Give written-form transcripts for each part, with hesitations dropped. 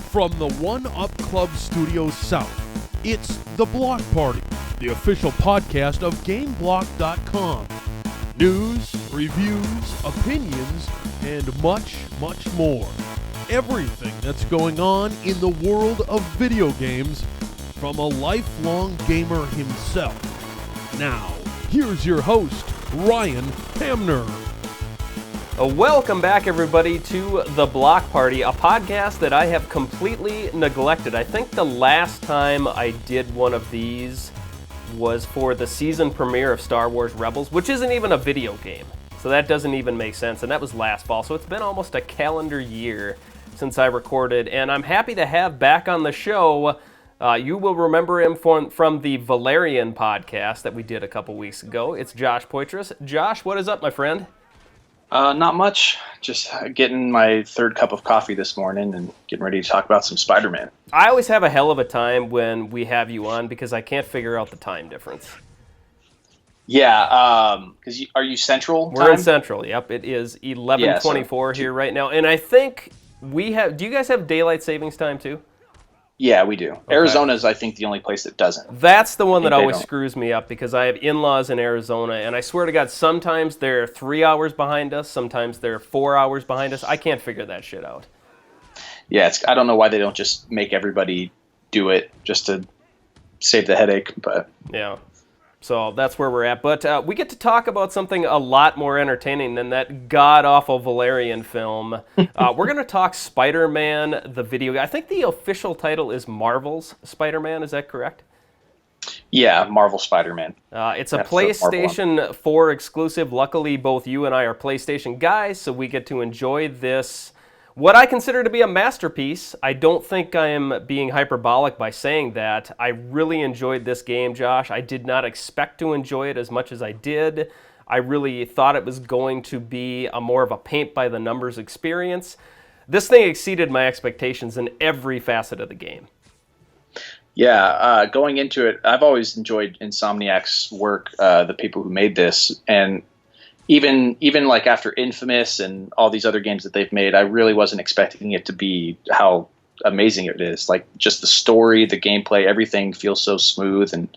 From the One Up Club Studios South, it's The Block Party, the official podcast of GameBlock.com. News, reviews, opinions, and much, much more. Everything that's going on in the world of video games from a lifelong gamer himself. Now, here's your host, Ryan Hamner. Welcome back, everybody, to The Block Party, a podcast that I have completely neglected. I think the last time I did one of these was for the season premiere of Star Wars Rebels, which isn't even a video game, so that doesn't even make sense, and that was last fall, so it's been almost a calendar year since I recorded, and I'm happy to have back on the show, you will remember him from the Valerian podcast that we did a couple weeks ago. It's Josh Poitras. Josh, what is up, my friend? Not much. Just getting my third cup of coffee this morning and getting ready to talk about some Spider-Man. I always have a hell of a time when we have you on because I can't figure out the time difference. Yeah, because are you Central time? We're in Central, yep. It is 11:24 here right now. And I think we have... Do you guys have daylight savings time too? Yeah, we do. Okay. Arizona's, I think, the only place that doesn't. That's the one that always screws me up because I have in-laws in Arizona, and I swear to God, sometimes they're 3 hours behind us, sometimes they're 4 hours behind us. I can't figure that shit out. Yeah, I don't know why they don't just make everybody do it just to save the headache, but... Yeah. So that's where we're at. But we get to talk about something a lot more entertaining than that god-awful Valerian film. We're going to talk Spider-Man, the video game. I think the official title is Marvel's Spider-Man. Is that correct? Yeah, Marvel Spider-Man. It's a PlayStation 4 exclusive. Luckily, both you and I are PlayStation guys, so we get to enjoy this. What I consider to be a masterpiece. I don't think I am being hyperbolic by saying that. I really enjoyed this game, Josh. I did not expect to enjoy it as much as I did. I really thought it was going to be a more of a paint-by-the-numbers experience. This thing exceeded my expectations in every facet of the game. Yeah, going into it, I've always enjoyed Insomniac's work, the people who made this, and even like after Infamous and all these other games that they've made, I really wasn't expecting it to be how amazing it is. Like just the story, the gameplay, everything feels so smooth, and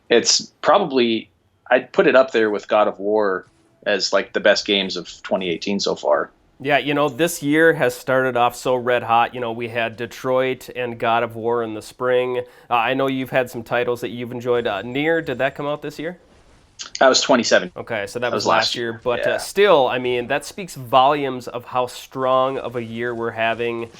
it's probably, I'd put it up there with God of War as like the best games of 2018 so far. Yeah, this year has started off so red hot. We had Detroit and God of War in the spring. I know you've had some titles that you've enjoyed. Nier, did that come out this year? That was 2017. Okay, so that was last year. But yeah. Still, I mean, that speaks volumes of how strong of a year we're having.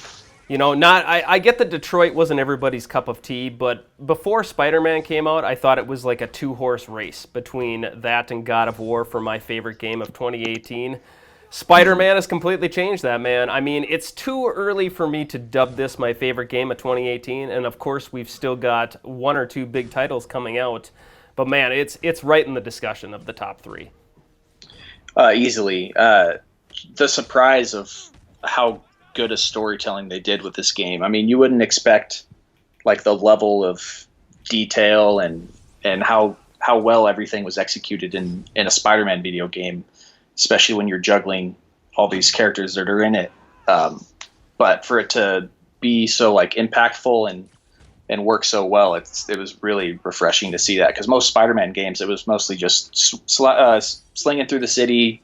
I get that Detroit wasn't everybody's cup of tea, but before Spider-Man came out, I thought it was like a two-horse race between that and God of War for my favorite game of 2018. Spider-Man has completely changed that, man. I mean, it's too early for me to dub this my favorite game of 2018, and of course, we've still got one or two big titles coming out. But man, it's right in the discussion of the top three. Easily. The surprise of how good a storytelling they did with this game. I mean, you wouldn't expect like the level of detail and how well everything was executed in a Spider-Man video game, especially when you're juggling all these characters that are in it. But for it to be so like impactful and work so well, it was really refreshing to see that, because most Spider-Man games, it was mostly just slinging through the city,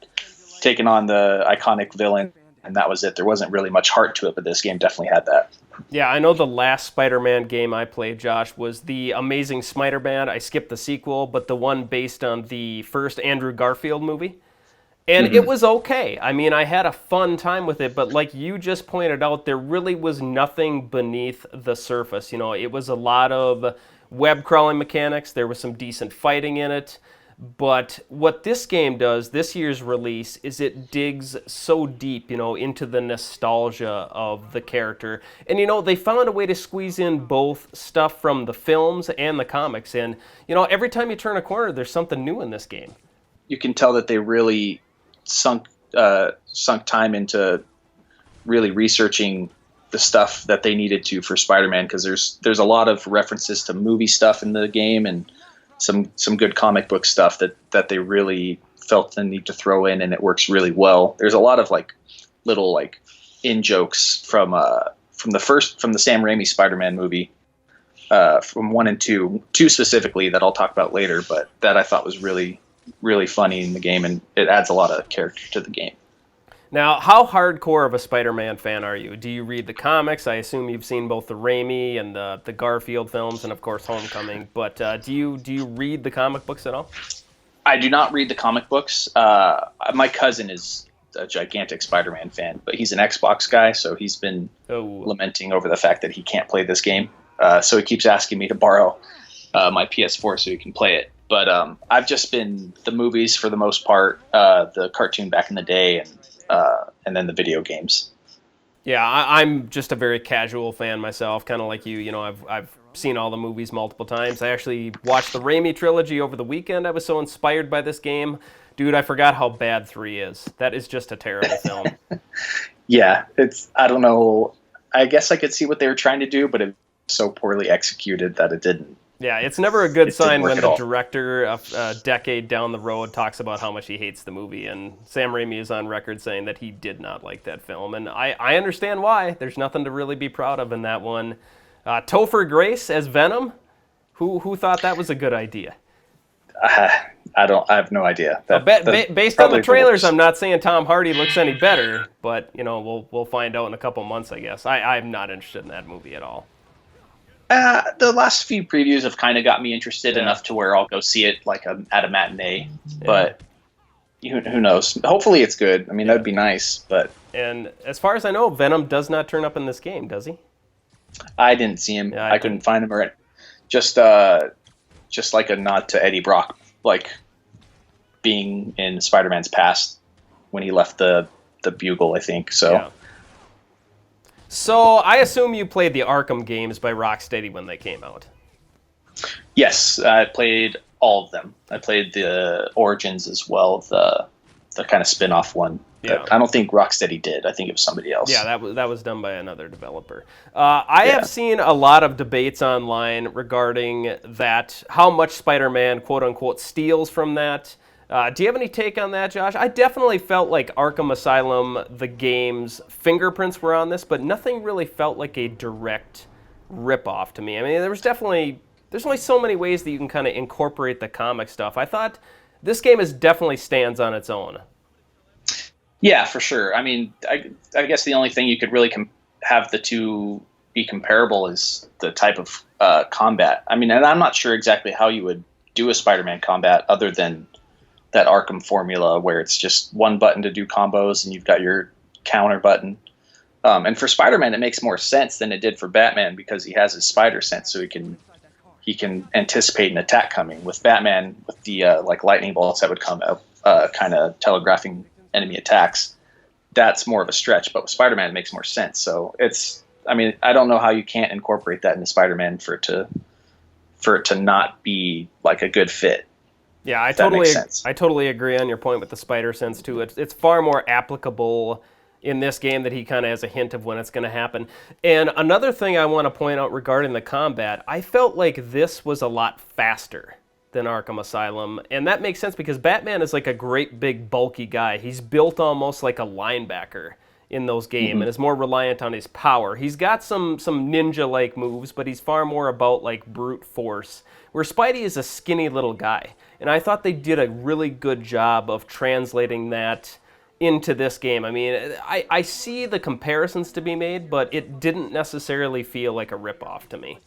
taking on the iconic villain, and that was it. There wasn't really much heart to it, but this game definitely had that. Yeah, I know the last Spider-Man game I played, Josh, was the Amazing Spider-Man. I skipped the sequel, but the one based on the first Andrew Garfield movie. And It was okay. I mean, I had a fun time with it, but like you just pointed out, there really was nothing beneath the surface. It was a lot of web crawling mechanics. There was some decent fighting in it. But what this game does, this year's release, is it digs so deep, into the nostalgia of the character. And, they found a way to squeeze in both stuff from the films and the comics. And, every time you turn a corner, there's something new in this game. You can tell that they really sunk time into really researching the stuff that they needed to for Spider-Man, because there's a lot of references to movie stuff in the game and some good comic book stuff that they really felt the need to throw in, and it works really well. There's a lot of like little like in jokes from from the Sam Raimi Spider-Man movie, from 1 and 2 specifically that I'll talk about later, but that I thought was really, really funny in the game, and it adds a lot of character to the game. Now, how hardcore of a Spider-Man fan are you? Do you read the comics? I assume you've seen both the Raimi and the Garfield films, and of course Homecoming. But do you read the comic books at all? I do not read the comic books. My cousin is a gigantic Spider-Man fan, but he's an Xbox guy, so he's been lamenting over the fact that he can't play this game. So he keeps asking me to borrow my PS4 so he can play it. But I've just been the movies for the most part, the cartoon back in the day, and then the video games. Yeah, I'm just a very casual fan myself, kind of like you. You know, I've seen all the movies multiple times. I actually watched the Raimi trilogy over the weekend. I was so inspired by this game. Dude, I forgot how bad 3 is. That is just a terrible film. Yeah, I don't know. I guess I could see what they were trying to do, but it's so poorly executed that it didn't. Yeah, it's never a good sign when the director a decade down the road talks about how much he hates the movie, and Sam Raimi is on record saying that he did not like that film, and I understand why. There's nothing to really be proud of in that one. Topher Grace as Venom, who thought that was a good idea? I have no idea. Based on the trailers, I'm not saying Tom Hardy looks any better, but we'll find out in a couple months, I guess. I'm not interested in that movie at all. The last few previews have kind of got me interested enough to where I'll go see it at a matinee. Yeah. But who knows? Hopefully it's good. I mean, that'd be nice. And as far as I know, Venom does not turn up in this game, does he? I didn't see him. I couldn't find him. Or just like a nod to Eddie Brock, like being in Spider-Man's past when he left the Bugle, I think. So. Yeah. So I assume you played the Arkham games by Rocksteady when they came out. Yes, I played all of them. I played the Origins as well, the kind of spin-off one. Yeah. I don't think Rocksteady did. I think it was somebody else. Yeah, that was done by another developer. I have seen a lot of debates online regarding that, how much Spider-Man, quote-unquote, steals from that. Do you have any take on that, Josh? I definitely felt like Arkham Asylum, the game's fingerprints were on this, but nothing really felt like a direct ripoff to me. I mean, there's only so many ways that you can kind of incorporate the comic stuff. I thought this game definitely stands on its own. Yeah, for sure. I mean, I guess the only thing you could really have the two be comparable is the type of combat. I mean, and I'm not sure exactly how you would do a Spider-Man combat other than that Arkham formula where it's just one button to do combos and you've got your counter button. And for Spider-Man, it makes more sense than it did for Batman because he has his spider sense, so he can anticipate an attack coming. With Batman, with the like lightning bolts that would come up, kind of telegraphing enemy attacks, that's more of a stretch. But with Spider-Man, it makes more sense. So I don't know how you can't incorporate that into Spider-Man for it to not be like a good fit. Yeah, I totally agree on your point with the spider sense too. It's far more applicable in this game that he kind of has a hint of when it's going to happen. And another thing I want to point out regarding the combat, I felt like this was a lot faster than Arkham Asylum, and that makes sense because Batman is like a great big bulky guy. He's built almost like a linebacker in those games and is more reliant on his power. He's got some ninja-like moves, but he's far more about like brute force, where Spidey is a skinny little guy. And I thought they did a really good job of translating that into this game. I mean, I see the comparisons to be made, but it didn't necessarily feel like a ripoff to me.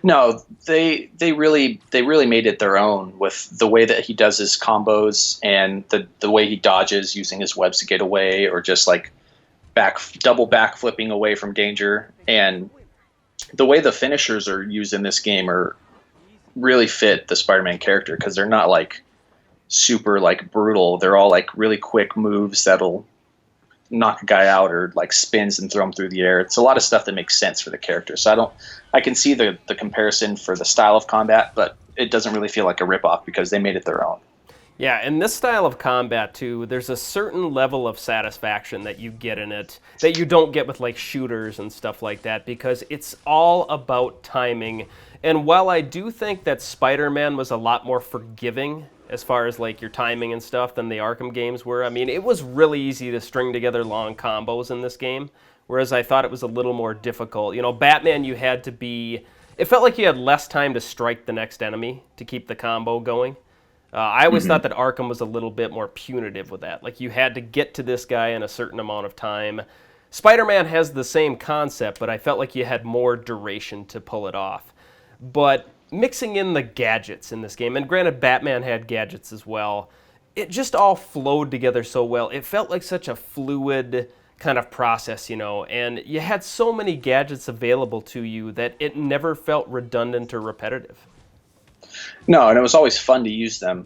No, they really made it their own with the way that he does his combos and the way he dodges using his webs to get away, or just like double back flipping away from danger. And the way the finishers are used in this game are really fit the Spider-Man character because they're not like super like brutal. They're all like really quick moves that'll knock a guy out or like spins and throw him through the air. It's a lot of stuff that makes sense for the character. So I can see the comparison for the style of combat, but it doesn't really feel like a ripoff because they made it their own. Yeah, and this style of combat too, there's a certain level of satisfaction that you get in it that you don't get with like shooters and stuff like that because it's all about timing. And while I do think that Spider-Man was a lot more forgiving as far as like your timing and stuff than the Arkham games were, I mean, it was really easy to string together long combos in this game whereas I thought it was a little more difficult. Batman, it felt like you had less time to strike the next enemy to keep the combo going. I always thought that Arkham was a little bit more punitive with that. Like, you had to get to this guy in a certain amount of time. Spider-Man has the same concept, but I felt like you had more duration to pull it off. But mixing in the gadgets in this game, and granted Batman had gadgets as well, it just all flowed together so well. It felt like such a fluid kind of process, and you had so many gadgets available to you that it never felt redundant or repetitive. No, and it was always fun to use them.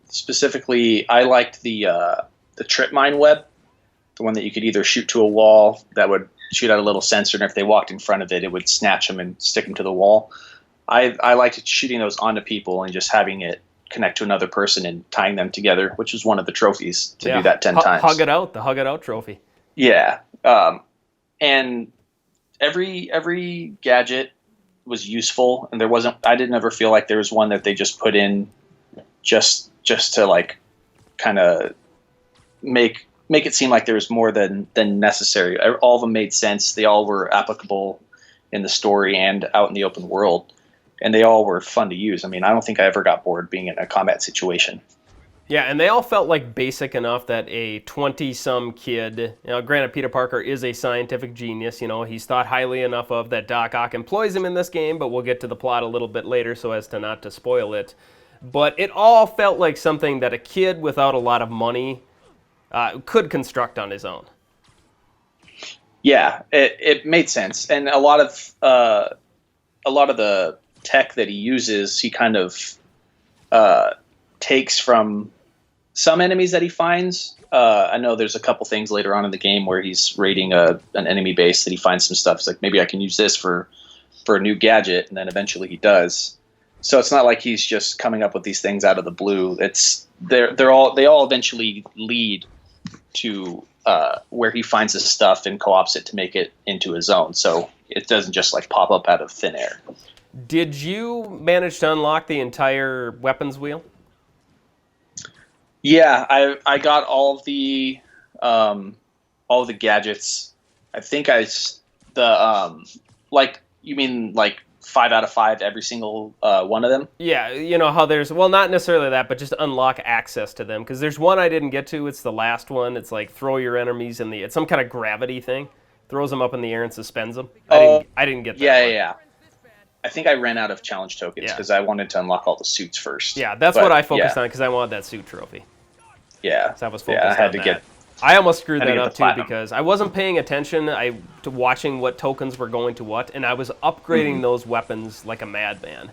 Specifically, I liked the trip mine web, the one that you could either shoot to a wall that would shoot out a little sensor, and if they walked in front of it, it would snatch them and stick them to the wall. I liked shooting those onto people and just having it connect to another person and tying them together, which was one of the trophies to do that 10 times. The Hug It Out trophy. Yeah. And every gadget was useful, and I didn't ever feel like there was one that they just put in just to like kind of make it seem like there was more than necessary. All of them made sense. They all were applicable in the story and out in the open world, and they all were fun to use. I mean, I don't think I ever got bored being in a combat situation. Yeah, and they all felt like basic enough that a 20-some kid, granted Peter Parker is a scientific genius, he's thought highly enough of that Doc Ock employs him in this game, but we'll get to the plot a little bit later so as to not to spoil it. But it all felt like something that a kid without a lot of money could construct on his own. Yeah, it made sense, and a lot of the tech that he uses, he kind of takes from some enemies that he finds. I know there's a couple things later on in the game where he's raiding an enemy base that he finds some stuff. It's like, maybe I can use this for a new gadget, and then eventually he does. So it's not like he's just coming up with these things out of the blue. They all eventually lead to where he finds this stuff and co-ops it to make it into his own. So it doesn't just like pop up out of thin air. Did you manage to unlock the entire weapons wheel? Yeah, I got all of the gadgets. I think you mean like 5 out of 5 every single one of them? Yeah, how there's, well, not necessarily that, but just unlock access to them. Because there's one I didn't get to. It's the last one. It's like throw your enemies in it's some kind of gravity thing. Throws them up in the air and suspends them. I didn't get that. Yeah. I think I ran out of challenge tokens because I wanted to unlock all the suits first. Yeah, that's what I focused on because I wanted that suit trophy. Yeah. So I was focused on that. I almost screwed that up too platinum. because I wasn't paying attention to watching what tokens were going to what, and I was upgrading those weapons like a madman.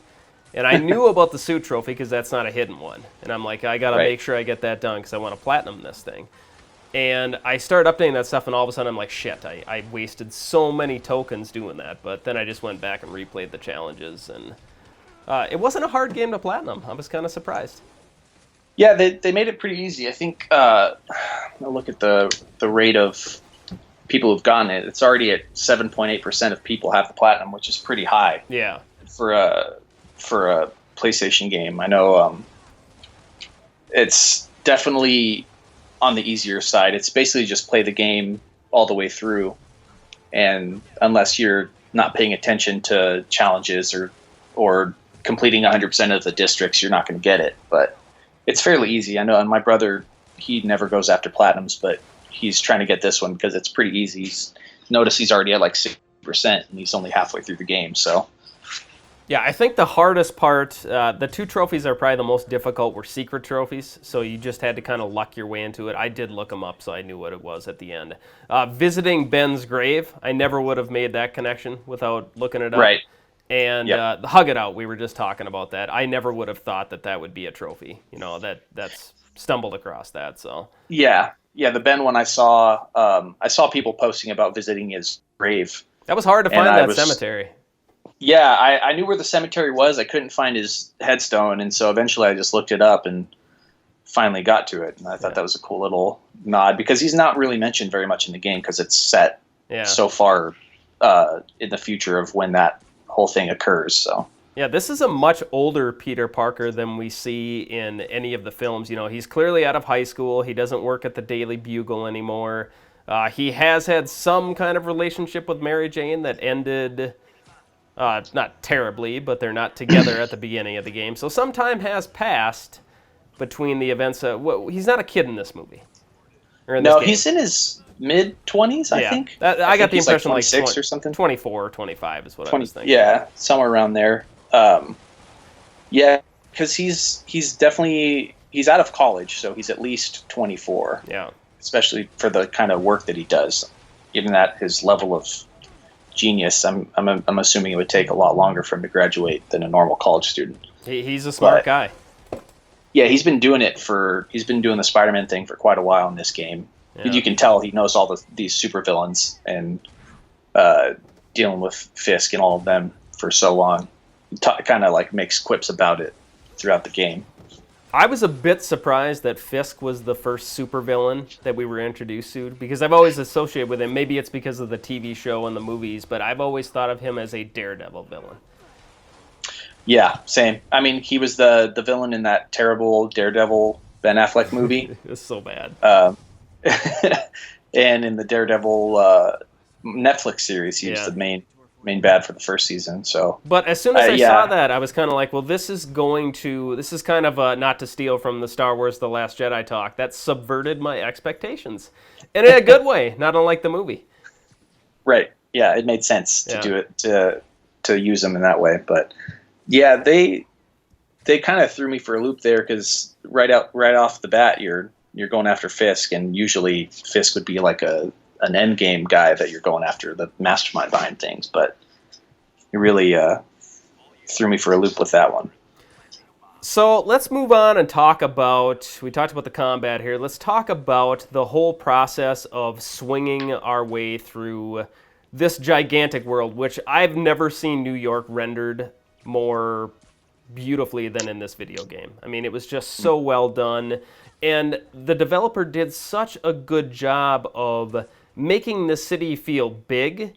And I knew about the suit trophy because that's not a hidden one. And I'm like, I got to make sure I get that done because I want to platinum this thing. And I started updating that stuff, and all of a sudden I'm like, shit, I wasted so many tokens doing that. But then I just went back and replayed the challenges, and it wasn't a hard game to platinum. I was kind of surprised. Yeah, they made it pretty easy. I think, I'll look at the rate of people who've gotten it. It's already at 7.8% of people have the platinum, which is pretty high. Yeah. For a PlayStation game. I know it's definitely on the easier side. It's basically just play the game all the way through, and unless you're not paying attention to challenges or completing 100% of the districts, you're not going to get it. But it's fairly easy. I know, and my brother, he never goes after platinums, but he's trying to get this one because it's pretty easy. Notice he's already at like 60%, and he's only halfway through the game. So, yeah, I think the hardest part, the 2 trophies are probably the most difficult, were secret trophies. So you just had to kind of luck your way into it. I did look them up, so I knew what it was at the end. Visiting Ben's grave, I never would have made that connection without looking it up. Right. And the Hug It Out, we were just talking about that. I never would have thought that would be a trophy. That's stumbled across that. So yeah, the Ben one I saw people posting about visiting his grave. That was hard to find that cemetery. Yeah, I knew where the cemetery was. I couldn't find his headstone, and so eventually I just looked it up and finally got to it. And I thought that was a cool little nod because he's not really mentioned very much in the game because it's set so far in the future of when that whole thing occurs. So yeah, this is a much older Peter Parker than we see in any of the films. He's clearly out of high school. He doesn't work at the Daily Bugle anymore. He has had some kind of relationship with Mary Jane that ended, not terribly, but they're not together at the beginning of the game. So some time has passed between the events. He's not a kid in this movie. Or in this game. He's in his mid-20s, I think. I got the impression like 26 or something. 24 or 25 is what I was thinking. Yeah, somewhere around there. Yeah, because he's definitely out of college, so he's at least 24. Yeah. Especially for the kind of work that he does. Given at his level of genius, I'm assuming it would take a lot longer for him to graduate than a normal college student. He's a smart guy. Yeah, he's been doing the Spider-Man thing for quite a while in this game. Yeah. You can tell he knows all these supervillains and dealing with Fisk and all of them for so long. Kind of like makes quips about it throughout the game. I was a bit surprised that Fisk was the first supervillain that we were introduced to, because I've always associated with him. Maybe it's because of the TV show and the movies, but I've always thought of him as a Daredevil villain. Yeah, same. I mean, he was the villain in that terrible Daredevil Ben Affleck movie. It was so bad. And in the Daredevil Netflix series, he was the main bad for the first season. So, but as soon as I saw that, I was kind of like, well, this is kind of not to steal from the Star Wars The Last Jedi talk. That subverted my expectations, and in a good way, not unlike the movie. Right. Yeah, it made sense to do it to use them in that way. But yeah, they kind of threw me for a loop there because right off the bat, you're going after Fisk, and usually Fisk would be like an end game guy that you're going after, the mastermind behind things, but it really threw me for a loop with that one. So let's move on and we talked about the combat here. Let's talk about the whole process of swinging our way through this gigantic world, which I've never seen New York rendered more beautifully than in this video game. I mean, it was just so well done, and the developer did such a good job of making the city feel big,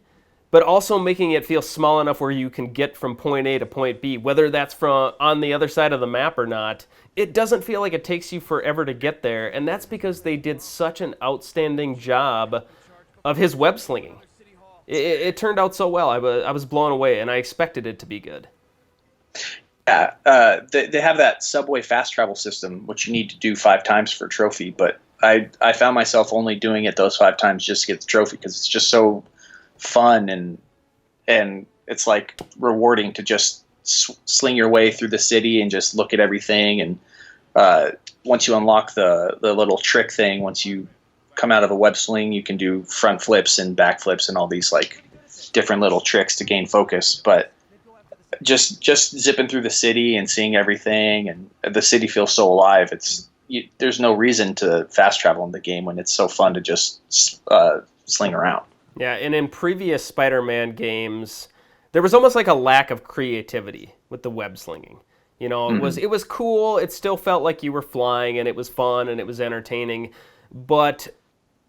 but also making it feel small enough where you can get from point A to point B, whether that's from on the other side of the map or not. It doesn't feel like it takes you forever to get there, and that's because they did such an outstanding job of his web slinging. It turned out so well. I was blown away, and I expected it to be good. Yeah, they have that subway fast travel system, which you need to do 5 times for a trophy, but I found myself only doing it those 5 times just to get the trophy because it's just so fun and it's like rewarding to just sling your way through the city and just look at everything. And once you unlock the little trick thing, once you come out of a web sling, you can do front flips and back flips and all these like different little tricks to gain focus. But just zipping through the city and seeing everything, and the city feels so alive. There's no reason to fast travel in the game when it's so fun to just sling around. Yeah, and in previous Spider-Man games, there was almost like a lack of creativity with the web slinging. You know, it was cool. It still felt like you were flying, and it was fun, and it was entertaining. But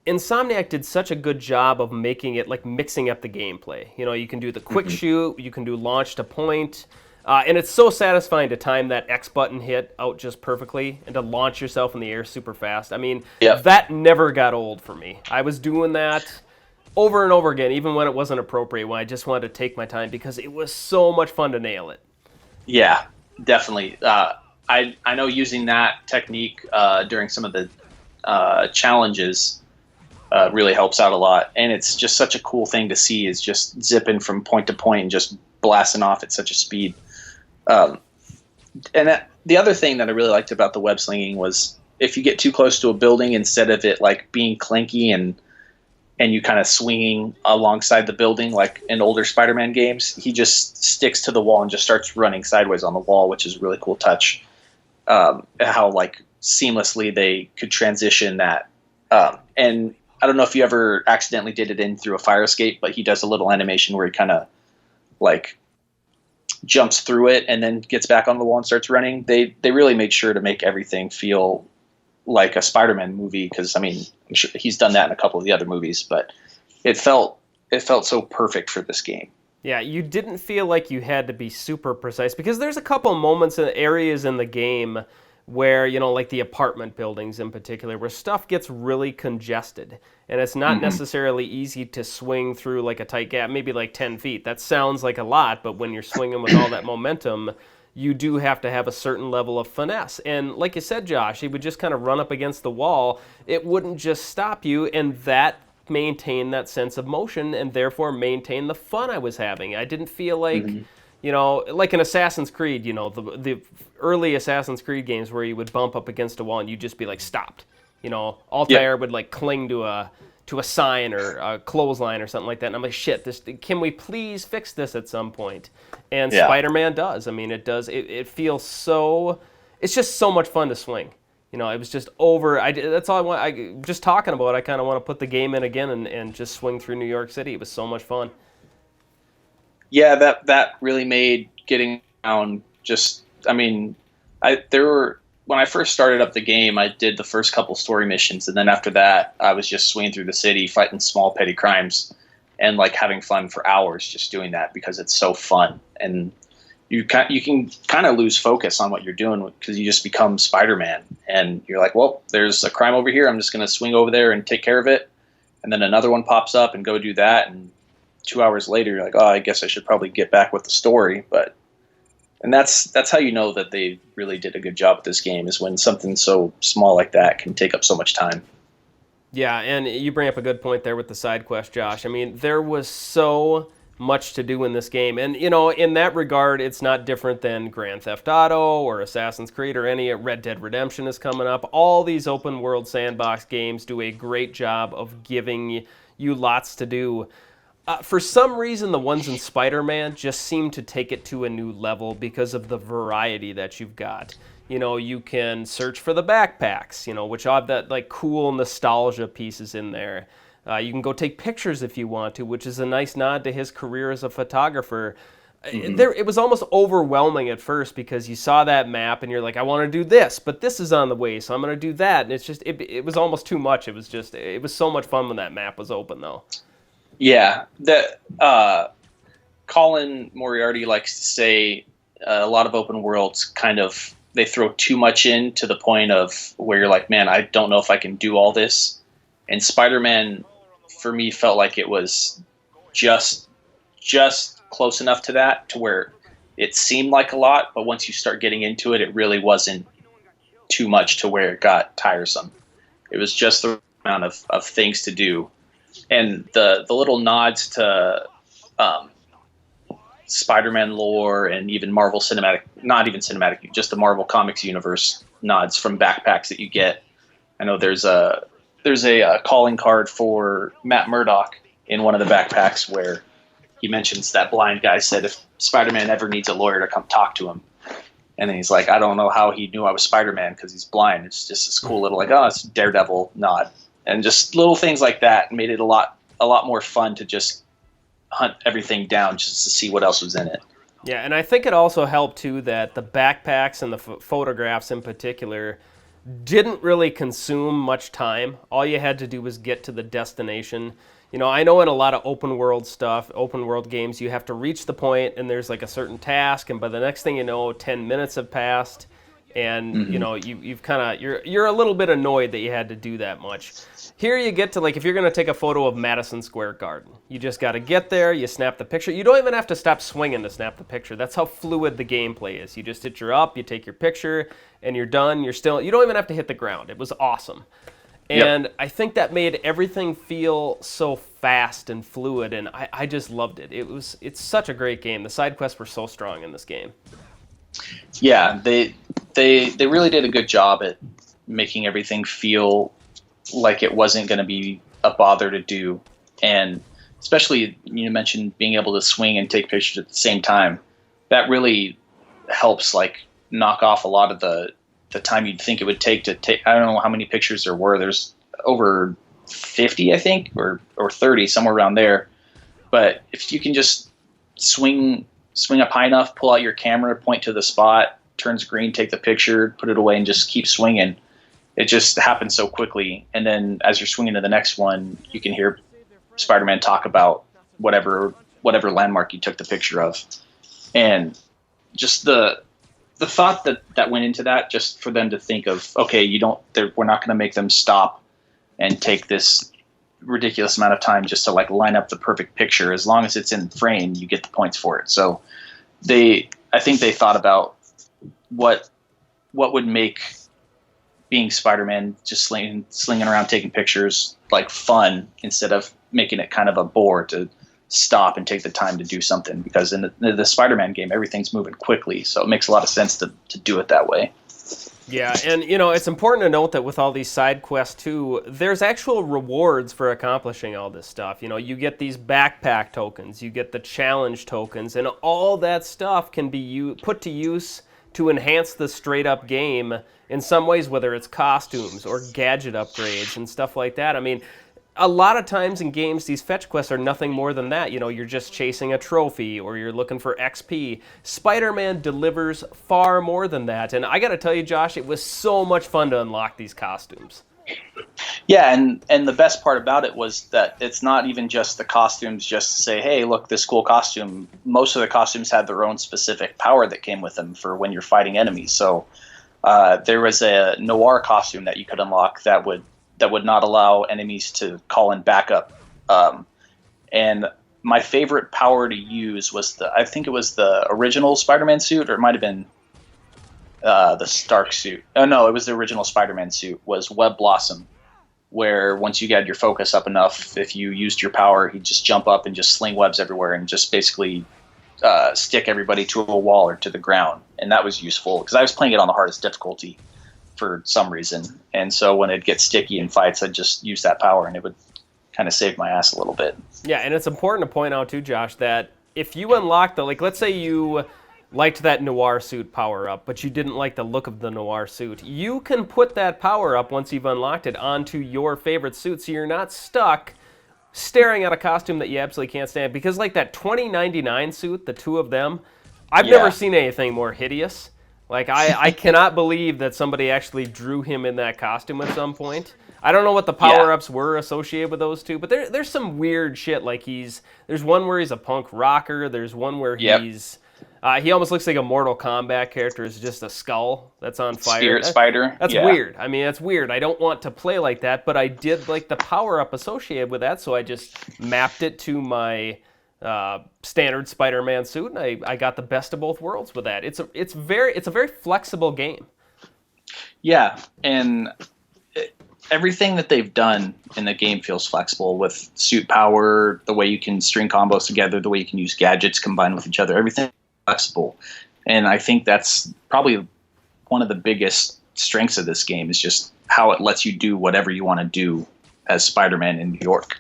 Insomniac did such a good job of making it, like, mixing up the gameplay. You know, you can do the quick shoot, you can do launch to point, and it's so satisfying to time that X button hit out just perfectly and to launch yourself in the air super fast. I mean, that never got old for me. I was doing that over and over again, even when it wasn't appropriate, when I just wanted to take my time because it was so much fun to nail it. Yeah, definitely. I know using that technique during some of the challenges really helps out a lot, and it's just such a cool thing to see, is just zipping from point to point and just blasting off at such a speed. The other thing that I really liked about the web slinging was if you get too close to a building, instead of it like being clanky and you kind of swinging alongside the building like in older Spider-Man games, he just sticks to the wall and just starts running sideways on the wall, which is a really cool touch. How like seamlessly they could transition that. And I don't know if you ever accidentally did it in through a fire escape, but he does a little animation where he kind of like jumps through it and then gets back on the wall and starts running. They really made sure to make everything feel like a Spider-Man movie, because I mean, I'm sure he's done that in a couple of the other movies, but it felt so perfect for this game. Yeah, you didn't feel like you had to be super precise, because there's a couple moments and areas in the game where, you know, like the apartment buildings in particular, where stuff gets really congested. And it's not necessarily easy to swing through like a tight gap, maybe like 10 feet. That sounds like a lot, but when you're swinging with all that momentum, you do have to have a certain level of finesse. And like you said, Josh, he would just kind of run up against the wall. It wouldn't just stop you, and that maintained that sense of motion and therefore maintain the fun I was having. I didn't feel like, you know, like in Assassin's Creed, you know, the early Assassin's Creed games where you would bump up against a wall and you'd just be like stopped. You know, Altair would like cling to a sign or a clothesline or something like that. And I'm like, shit, can we please fix this at some point? And Spider-Man does. I mean, it does. It feels so, it's just so much fun to swing. You know, it was just that's all I want. Just talking about it, I kind of want to put the game in again and just swing through New York City. It was so much fun. Yeah, that really made getting around just, I mean, when I first started up the game, I did the first couple story missions, and then after that, I was just swinging through the city, fighting small petty crimes, and like having fun for hours just doing that because it's so fun. And you can kind of lose focus on what you're doing because you just become Spider-Man, and you're like, well, there's a crime over here. I'm just going to swing over there and take care of it. And then another one pops up and go do that. And 2 hours later, you're like, oh, I guess I should probably get back with the story. And that's how you know that they really did a good job with this game, is when something so small like that can take up so much time. Yeah, and you bring up a good point there with the side quest, Josh. I mean, there was so much to do in this game. And, you know, in that regard, it's not different than Grand Theft Auto or Assassin's Creed or any. Red Dead Redemption is coming up. All these open world sandbox games do a great job of giving you lots to do. For some reason, the ones in Spider-Man just seem to take it to a new level because of the variety that you've got. You know, you can search for the backpacks, you know, which have that like cool nostalgia pieces in there. You can go take pictures if you want to, which is a nice nod to his career as a photographer. It was almost overwhelming at first because you saw that map and you're like, I want to do this, but this is on the way, so I'm going to do that. And it's just, it was almost too much. It was so much fun when that map was open, though. Yeah, Colin Moriarty likes to say a lot of open worlds kind of, they throw too much in to the point of where you're like, man, I don't know if I can do all this. And Spider-Man, for me, felt like it was just close enough to that to where it seemed like a lot, but once you start getting into it, it really wasn't too much to where it got tiresome. It was just the amount of things to do. And the little nods to Spider-Man lore and even Marvel cinematic, not even cinematic, just the Marvel Comics universe nods from backpacks that you get. I know there's a calling card for Matt Murdock in one of the backpacks where he mentions that blind guy said if Spider-Man ever needs a lawyer to come talk to him. And then he's like, I don't know how he knew I was Spider-Man because he's blind. It's just this cool little like, oh, it's Daredevil nod. And just little things like that made it a lot more fun to just hunt everything down just to see what else was in it. Yeah, and I think it also helped, too, that the backpacks and the photographs in particular didn't really consume much time. All you had to do was get to the destination. You know, I know in a lot of open world games, you have to reach the point and there's like a certain task, and by the next thing you know, 10 minutes have passed, and you know, you've kind of, you're a little bit annoyed that you had to do that much. Here you get to, like, if you're going to take a photo of Madison Square Garden, you just got to get there, you snap the picture. You don't even have to stop swinging to snap the picture. That's how fluid the gameplay is. You just hit your up, you take your picture, and you're done. You don't even have to hit the ground. It was awesome. And I think that made everything feel so fast and fluid, and I just loved it. It's such a great game. The side quests were so strong in this game. Yeah, they really did a good job at making everything feel like it wasn't going to be a bother to do. And especially, you mentioned being able to swing and take pictures at the same time. That really helps, like, knock off a lot of the time you'd think it would take to take. I don't know how many pictures there were. There's over 50, I think, or 30, somewhere around there. But if you can just swing up high enough, pull out your camera, point to the spot, turns green, take the picture, put it away, and just keep swinging. It just happens so quickly. And then as you're swinging to the next one, you can hear Spider-Man talk about whatever landmark you took the picture of. And just the the thought that went into that, just for them to think of, okay, we're not going to make them stop and take this ridiculous amount of time just to like line up the perfect picture. As long as it's in frame, you get the points for it. So I think they thought about what would make being Spider-Man just slinging around taking pictures like fun, instead of making it kind of a bore to stop and take the time to do something, because in the Spider-Man game everything's moving quickly, so it makes a lot of sense to do it that way. Yeah, and it's important to note that with all these side quests too, there's actual rewards for accomplishing all this stuff. You get these backpack tokens, you get the challenge tokens, and all that stuff can be put to use to enhance the straight up game in some ways, whether it's costumes or gadget upgrades and stuff like that. I mean, a lot of times in games, these fetch quests are nothing more than that. You're just chasing a trophy or you're looking for XP. Spider-Man delivers far more than that. And I got to tell you, Josh, it was so much fun to unlock these costumes. Yeah, and the best part about it was that it's not even just the costumes just to say, hey, look, this cool costume. Most of the costumes had their own specific power that came with them for when you're fighting enemies. So there was a noir costume that you could unlock that would not allow enemies to call in backup. And my favorite power to use was I think it was the original Spider-Man suit, or it might have been the Stark suit. Oh no, it was the original Spider-Man suit, was Web Blossom, where once you got your focus up enough, if you used your power, he'd just jump up and just sling webs everywhere and just basically stick everybody to a wall or to the ground. And that was useful, because I was playing it on the hardest difficulty for some reason, and so when it gets sticky in fights, I'd just use that power and it would kind of save my ass a little bit. Yeah, and it's important to point out too, Josh, that if you unlock let's say you liked that noir suit power up, but you didn't like the look of the noir suit, you can put that power up once you've unlocked it onto your favorite suit, so you're not stuck staring at a costume that you absolutely can't stand. Because like that 2099 suit, the two of them, I've never seen anything more hideous. Like, I cannot believe that somebody actually drew him in that costume at some point. I don't know what the power-ups were associated with those two, but there's some weird shit. Like, there's one where he's a punk rocker. There's one where he almost looks like a Mortal Kombat character. It's just a skull that's on fire. Spirit Spider. That's weird. I mean, that's weird. I don't want to play like that, but I did like the power-up associated with that, so I just mapped it to my standard Spider-Man suit, and I got the best of both worlds with that. It's a very flexible game. Yeah, and everything that they've done in the game feels flexible, with suit power, the way you can string combos together, the way you can use gadgets combined with each other. Everything is flexible, and I think that's probably one of the biggest strengths of this game, is just how it lets you do whatever you want to do as Spider-Man in New York.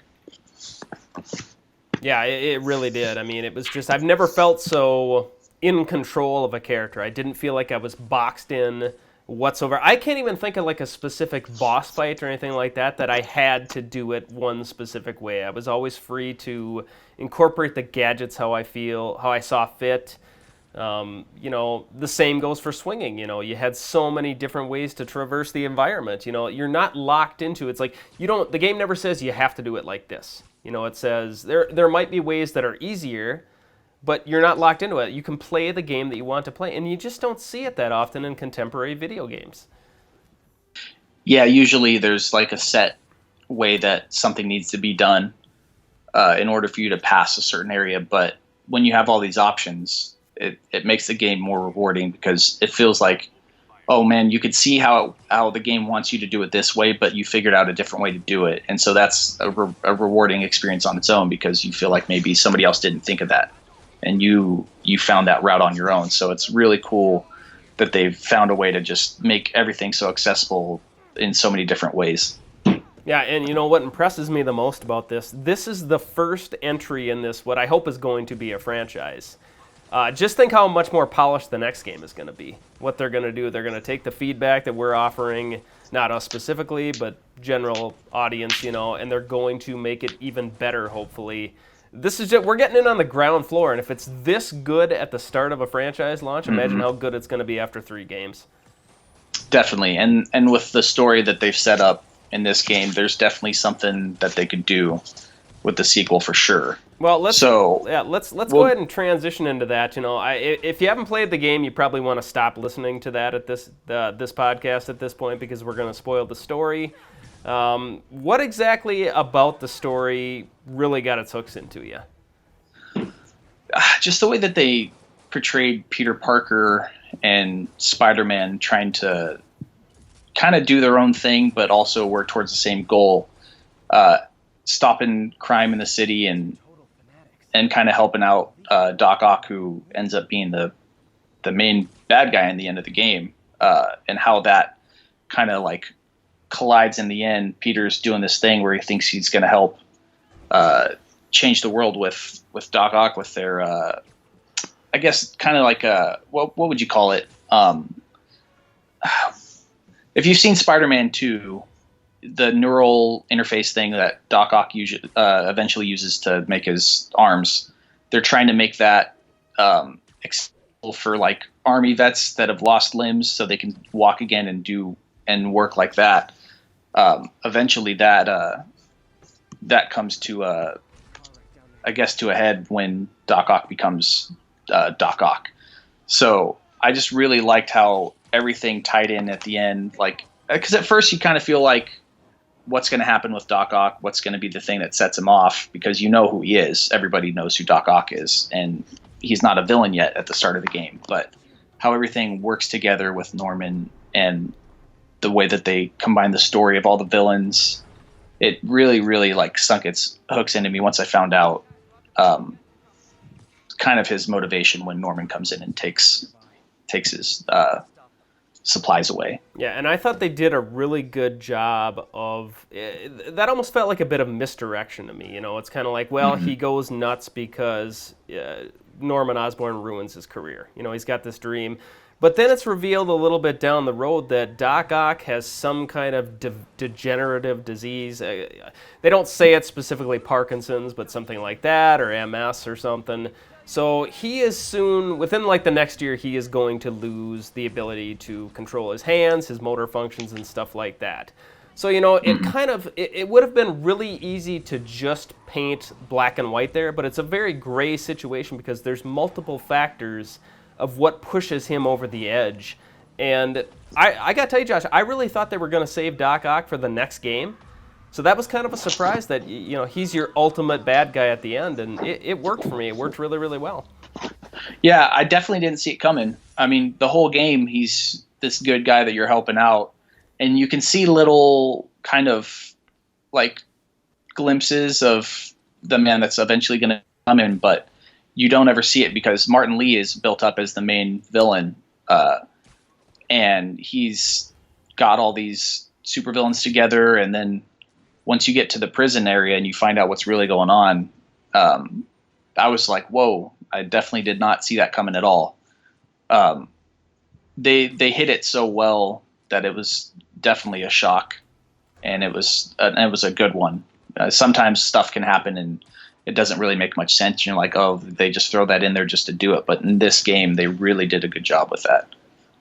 Yeah, it really did. I mean, it was just, I've never felt so in control of a character. I didn't feel like I was boxed in whatsoever. I can't even think of like a specific boss fight or anything like that I had to do it one specific way. I was always free to incorporate the gadgets how I saw fit. The same goes for swinging. You had so many different ways to traverse the environment. You're not locked into it. It's like the game never says you have to do it like this. It says there might be ways that are easier, but you're not locked into it. You can play the game that you want to play, and you just don't see it that often in contemporary video games. Yeah, usually there's like a set way that something needs to be done in order for you to pass a certain area, but when you have all these options, it makes the game more rewarding, because it feels like, oh man, you could see how the game wants you to do it this way, but you figured out a different way to do it. And so that's a rewarding experience on its own, because you feel like maybe somebody else didn't think of that, and you found that route on your own. So it's really cool that they've found a way to just make everything so accessible in so many different ways. Yeah, and what impresses me the most about this is the first entry in this, what I hope is going to be a franchise. Just think how much more polished the next game is going to be. What they're going to do, they're going to take the feedback that we're offering, not us specifically, but general audience, and they're going to make it even better, hopefully. We're getting in on the ground floor, and if it's this good at the start of a franchise launch, imagine how good it's going to be after 3 games. Definitely, and with the story that they've set up in this game, there's definitely something that they could do with the sequel for sure. Well, let's go ahead and transition into that. If you haven't played the game, you probably want to stop listening to that at this podcast at this point, because we're going to spoil the story. What exactly about the story really got its hooks into you? Just the way that they portrayed Peter Parker and Spider-Man trying to kind of do their own thing, but also work towards the same goal, stopping crime in the city and kind of helping out Doc Ock, who ends up being the main bad guy in the end of the game, and how that kind of like collides in the end. Peter's doing this thing where he thinks he's going to help change the world with Doc Ock, with their I guess kind of like what would you call it? If you've seen Spider-Man 2, the neural interface thing that Doc Ock eventually uses to make his arms, they're trying to make that accessible for like army vets that have lost limbs, so they can walk again and work like that. Eventually, that comes to I guess to a head when Doc Ock becomes Doc Ock. So I just really liked how everything tied in at the end, like, because at first you kind of feel like, what's going to happen with Doc Ock? What's going to be the thing that sets him off? Because you know who he is. Everybody knows who Doc Ock is, and he's not a villain yet at the start of the game. But how everything works together with Norman and the way that they combine the story of all the villains, it really, really like sunk its hooks into me once I found out kind of his motivation when Norman comes in and takes his supplies away. Yeah, and I thought they did a really good job of that. Almost felt like a bit of misdirection to me. It's kind of like, well, he goes nuts because Norman Osborn ruins his career. He's got this dream. But then it's revealed a little bit down the road that Doc Ock has some kind of degenerative disease. They don't say it specifically Parkinson's, but something like that, or MS or something. So he is soon, within like the next year, he is going to lose the ability to control his hands, his motor functions, and stuff like that. So, it would have been really easy to just paint black and white there, but it's a very gray situation because there's multiple factors of what pushes him over the edge. And I got to tell you, Josh, I really thought they were going to save Doc Ock for the next game. So that was kind of a surprise that, he's your ultimate bad guy at the end, and it worked for me. It worked really, really well. Yeah, I definitely didn't see it coming. I mean, the whole game, he's this good guy that you're helping out, and you can see little kind of like glimpses of the man that's eventually going to come in, but you don't ever see it because Martin Lee is built up as the main villain, and he's got all these supervillains together, and then once you get to the prison area and you find out what's really going on, I was like, whoa, I definitely did not see that coming at all. They hit it so well that it was definitely a shock, and it was a good one. Sometimes stuff can happen and it doesn't really make much sense. You're like, oh, they just throw that in there just to do it. But in this game, they really did a good job with that.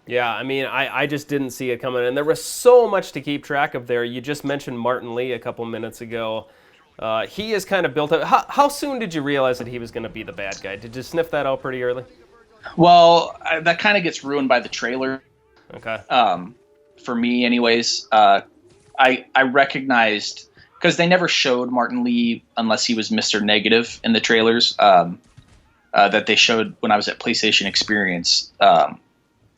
Yeah, I mean, I just didn't see it coming, and there was so much to keep track of there. You just mentioned Martin Lee a couple minutes ago. He is kind of built up. How soon did you realize that he was going to be the bad guy? Did you sniff that out pretty early? Well, that kind of gets ruined by the trailer. Okay. For me, anyways, I recognized, because they never showed Martin Lee unless he was Mr. Negative in the trailers that they showed when I was at PlayStation Experience.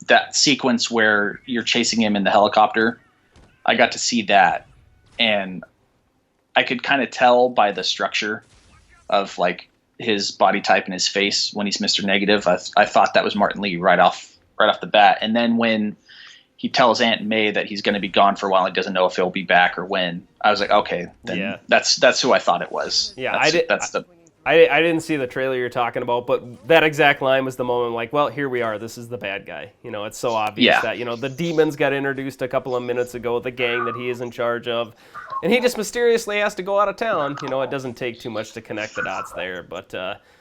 That sequence where you're chasing him in the helicopter, I got to see that, and I could kind of tell by the structure of like his body type and his face when he's Mr. Negative. I thought that was Martin Lee right off the bat. And then when he tells Aunt May that he's going to be gone for a while, he doesn't know if he'll be back or when, I was like, okay, then yeah, that's who I thought it was. Yeah, I didn't see the trailer you're talking about, but that exact line was the moment like, well, here we are. This is the bad guy. It's so obvious that, the demons got introduced a couple of minutes ago, the gang that he is in charge of, and he just mysteriously has to go out of town. It doesn't take too much to connect the dots there, but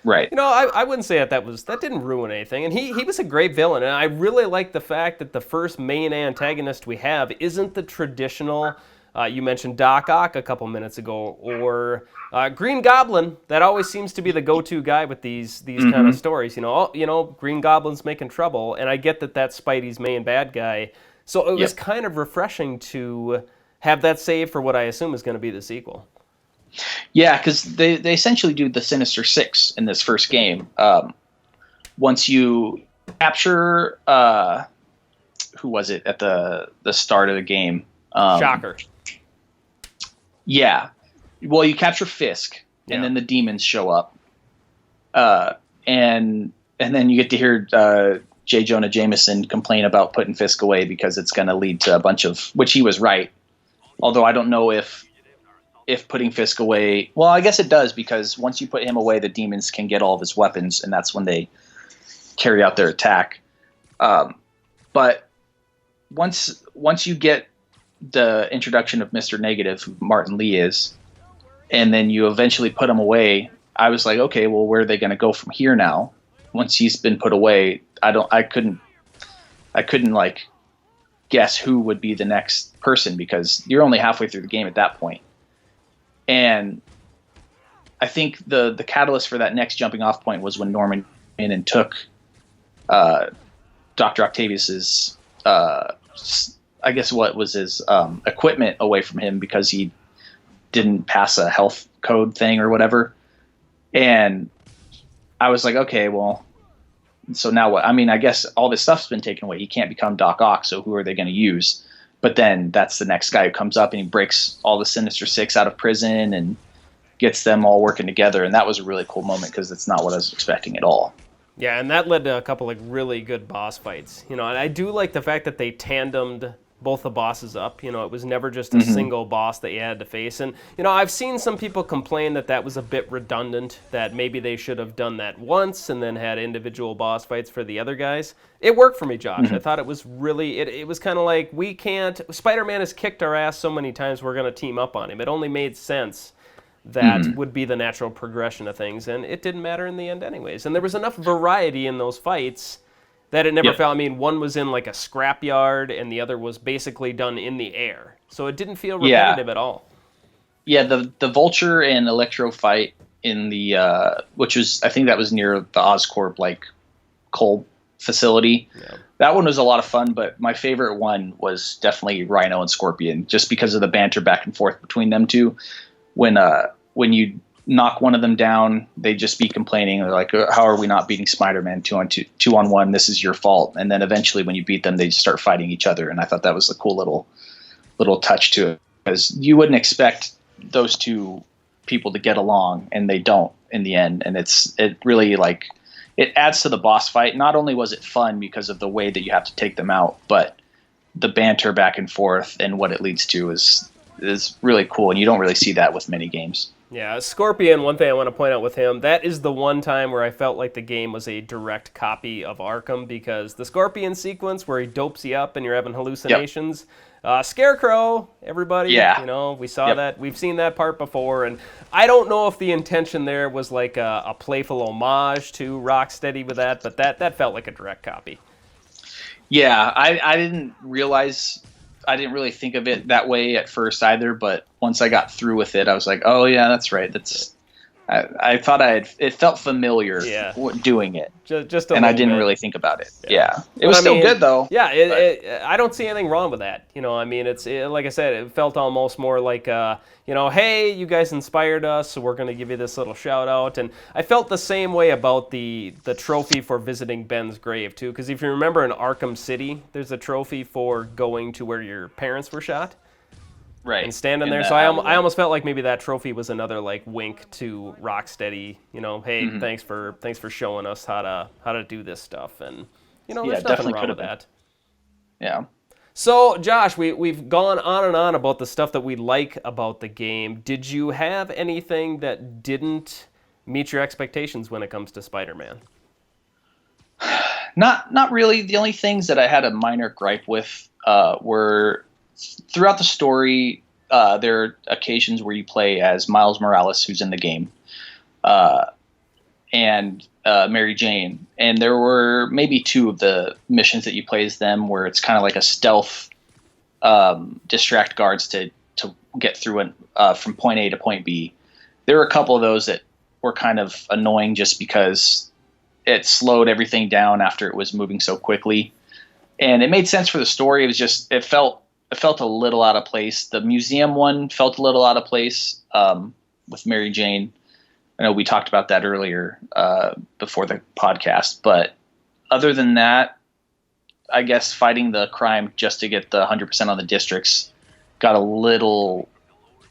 right. I wouldn't say that didn't ruin anything, and he was a great villain, and I really like the fact that the first main antagonist we have isn't the traditional You mentioned Doc Ock a couple minutes ago, or Green Goblin. That always seems to be the go-to guy with these kind of stories. Green Goblin's making trouble, and I get that that's Spidey's main bad guy. So it was kind of refreshing to have that saved for what I assume is going to be the sequel. Yeah, because they essentially do the Sinister Six in this first game. Once you capture, who was it at the start of the game? Shocker. Yeah. Well, you capture Fisk, and then the demons show up. And then you get to hear J. Jonah Jameson complain about putting Fisk away because it's going to lead to a bunch of, which he was right. Although I don't know if putting Fisk away, well, I guess it does, because once you put him away, the demons can get all of his weapons, and that's when they carry out their attack. But once you get the introduction of Mr. Negative, who Martin Lee is, and then you eventually put him away, I was like, okay, well, where are they going to go from here now? Once he's been put away, I couldn't like guess who would be the next person, because you're only halfway through the game at that point. And I think the catalyst for that next jumping off point was when Norman came in and took Dr. Octavius's, I guess what was his equipment away from him because he didn't pass a health code thing or whatever. And I was like, okay, well, so now what? I mean, I guess all this stuff's been taken away. He can't become Doc Ock, so who are they going to use? But then that's the next guy who comes up, and he breaks all the Sinister Six out of prison and gets them all working together. And that was a really cool moment, because it's not what I was expecting at all. Yeah, and that led to a couple really good boss fights. And I do like the fact that they tandemed both the bosses up. It was never just a single boss that you had to face. And, I've seen some people complain that was a bit redundant, that maybe they should have done that once and then had individual boss fights for the other guys. It worked for me, Josh. I thought it was really, it was kind of like, Spider-Man has kicked our ass so many times, we're going to team up on him. It only made sense that would be the natural progression of things, and it didn't matter in the end anyways. And there was enough variety in those fights that it never felt, one was in like a scrapyard, and the other was basically done in the air. So it didn't feel repetitive at all. Yeah, the Vulture and Electro fight in the, which was, I think that was near the Oscorp, like, coal facility. Yeah. That one was a lot of fun, but my favorite one was definitely Rhino and Scorpion, just because of the banter back and forth between them two. When you knock one of them down, they just be complaining. They're like, how are we not beating Spider-Man 2-on-1? This is your fault. And then eventually when you beat them, they just start fighting each other. And I thought that was a cool little touch to it, because you wouldn't expect those two people to get along, and they don't in the end. And it really, like, it adds to the boss fight. Not only was it fun because of the way that you have to take them out, but the banter back and forth and what it leads to is really cool. And you don't really see that with many games. Yeah, Scorpion, one thing I want to point out with him, that is the one time where I felt like the game was a direct copy of Arkham, because the Scorpion sequence where he dopes you up and you're having hallucinations, Scarecrow, everybody, we saw that. We've seen that part before, and I don't know if the intention there was like a playful homage to Rocksteady with that, but that felt like a direct copy. Yeah, I didn't really think of it that way at first either, but once I got through with it, I was like, oh yeah, that's right. I thought it felt familiar doing it. Just and I didn't really think about it. Yeah. It was still good though. Yeah, I don't see anything wrong with that. It's like I said, it felt almost more like, hey, you guys inspired us, so we're going to give you this little shout out. And I felt the same way about the trophy for visiting Ben's grave too, because if you remember in Arkham City, there's a trophy for going to where your parents were shot. Right. And standing there. So I almost felt like maybe that trophy was another like wink to Rocksteady, hey, thanks for showing us how to do this stuff. And there's nothing wrong with that. Yeah. So Josh, we've gone on and on about the stuff that we like about the game. Did you have anything that didn't meet your expectations when it comes to Spider-Man? Not really. The only things that I had a minor gripe with were, throughout the story, there are occasions where you play as Miles Morales, who's in the game, and Mary Jane. And there were maybe two of the missions that you play as them where it's kind of like a stealth, distract guards to get through it from point A to point B. There were a couple of those that were kind of annoying just because it slowed everything down after it was moving so quickly. And it made sense for the story. It was just, it felt a little out of place. The museum one felt a little out of place with Mary Jane. I know we talked about that earlier before the podcast, but other than that, I guess fighting the crime just to get the 100% on the districts got a little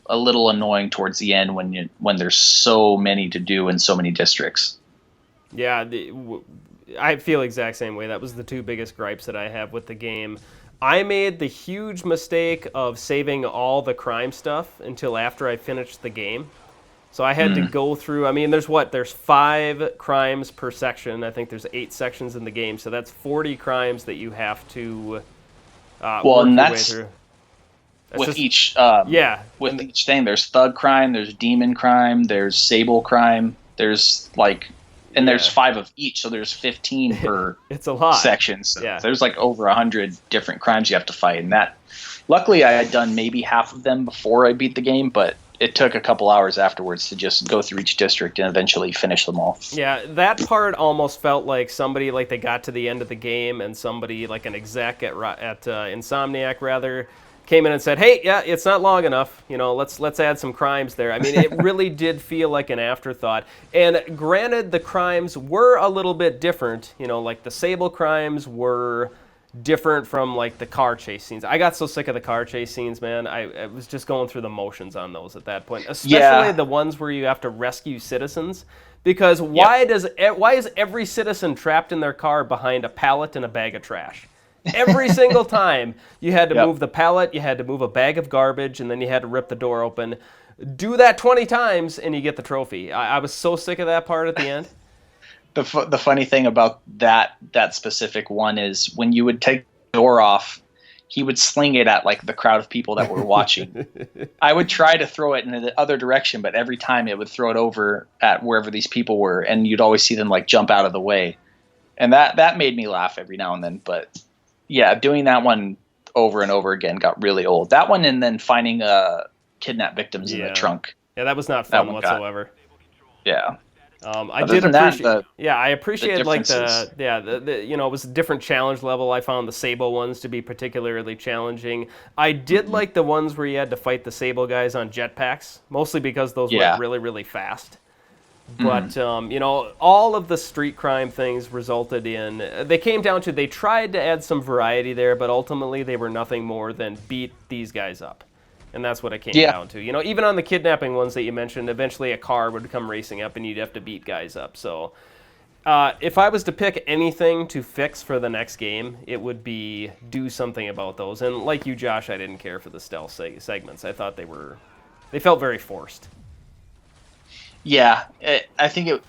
annoying towards the end when there's so many to do in so many districts. Yeah, I feel the exact same way. That was the two biggest gripes that I have with the game. I made the huge mistake of saving all the crime stuff until after I finished the game. So I had to go through, I mean, there's 5 crimes per section. I think there's 8 sections in the game. So that's 40 crimes that you have to work your way through. With each thing, there's thug crime, there's demon crime, there's sable crime, there's there's 5 of each, so there's 15 per it's a lot section. So there's over 100 different crimes you have to fight, and that luckily I had done maybe half of them before I beat the game, but it took a couple hours afterwards to just go through each district and eventually finish them all. Yeah, that part almost felt like somebody they got to the end of the game and somebody an exec at Insomniac rather came in and said, "Hey, yeah, it's not long enough. Let's add some crimes there." I mean, it really did feel like an afterthought. And granted, the crimes were a little bit different. The Sable crimes were different from the car chase scenes. I got so sick of the car chase scenes, man. I was just going through the motions on those at that point, especially the ones where you have to rescue citizens. Because why is every citizen trapped in their car behind a pallet and a bag of trash? Every single time you had to move the pallet, you had to move a bag of garbage, and then you had to rip the door open. Do that 20 times and you get the trophy. I was so sick of that part at the end. The funny thing about that specific one is when you would take the door off, he would sling it at the crowd of people that were watching. I would try to throw it in the other direction, but every time it would throw it over at wherever these people were, and you'd always see them jump out of the way. And that made me laugh every now and then, but yeah, doing that one over and over again got really old. That one, and then finding kidnapped victims in the trunk. Yeah, that was not fun whatsoever. I did appreciate. I appreciated it was a different challenge level. I found the Sable ones to be particularly challenging. I did like the ones where you had to fight the Sable guys on jetpacks, mostly because those went really, really fast. But, all of the street crime things resulted in... They came down to... They tried to add some variety there, but ultimately they were nothing more than beat these guys up. And that's what it came down to. Even on the kidnapping ones that you mentioned, eventually a car would come racing up and you'd have to beat guys up. So, if I was to pick anything to fix for the next game, it would be do something about those. And like you, Josh, I didn't care for the stealth segments. I thought they felt very forced. Yeah, I think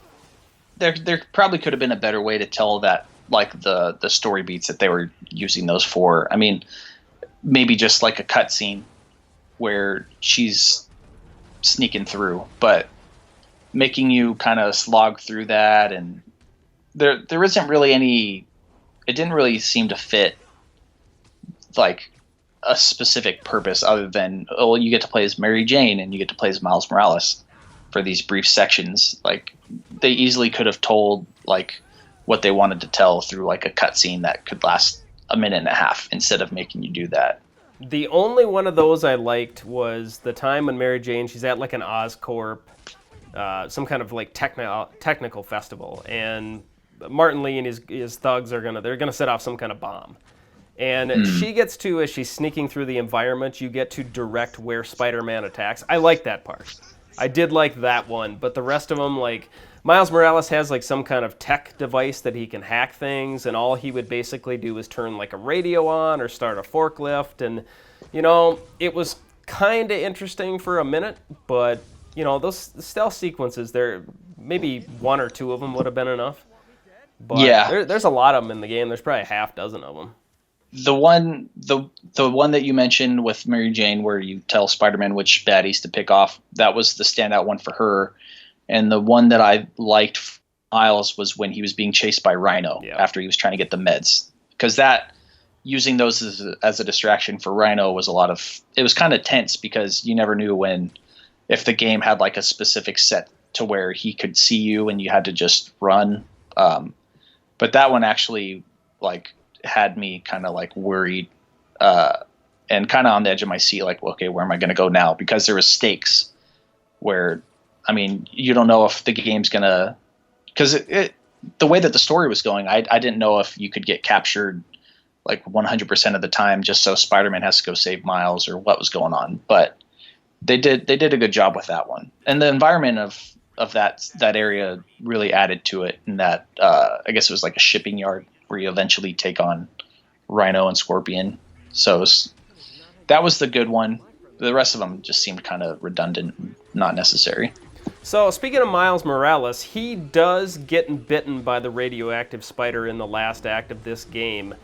there probably could have been a better way to tell that, the story beats that they were using those for. I mean, maybe just a cutscene where she's sneaking through, but making you kind of slog through that, and there isn't really any. It didn't really seem to fit a specific purpose other than you get to play as Mary Jane and you get to play as Miles Morales for these brief sections. They easily could have told what they wanted to tell through a cutscene that could last a minute and a half instead of making you do that. The only one of those I liked was the time when Mary Jane, she's at an Oscorp, some kind of technical festival, and Martin Lee and his thugs they're gonna set off some kind of bomb. And she gets to, as she's sneaking through the environment, you get to direct where Spider-Man attacks. I like that part. I did like that one, but the rest of them, Miles Morales has some kind of tech device that he can hack things, and all he would basically do is turn a radio on or start a forklift, and it was kind of interesting for a minute, but those stealth sequences, there maybe 1 or 2 of them would have been enough. But there's a lot of them in the game. There's probably 6 of them. The one that you mentioned with Mary Jane, where you tell Spider-Man which baddies to pick off, that was the standout one for her. And the one that I liked Miles was when he was being chased by Rhino after he was trying to get the meds, because that using those as a distraction for Rhino was it was kind of tense because you never knew if the game had like a specific set to where he could see you and you had to just run. But that one actually like had me kind of like worried and kind of on the edge of my seat, like, okay, where am I going to go now? Because there was stakes where, I mean, you don't know if the game's going to, because the way that the story was going, I didn't know if you could get captured like 100% of the time just so Spider-Man has to go save Miles or what was going on. But they did a good job with that one. And the environment of that area really added to it. And that, I guess it was like a shipping yard where you eventually take on Rhino and Scorpion. So that was the good one. The rest of them just seemed kind of redundant and not necessary. So, speaking of Miles Morales, he does get bitten by the radioactive spider in the last act of this game.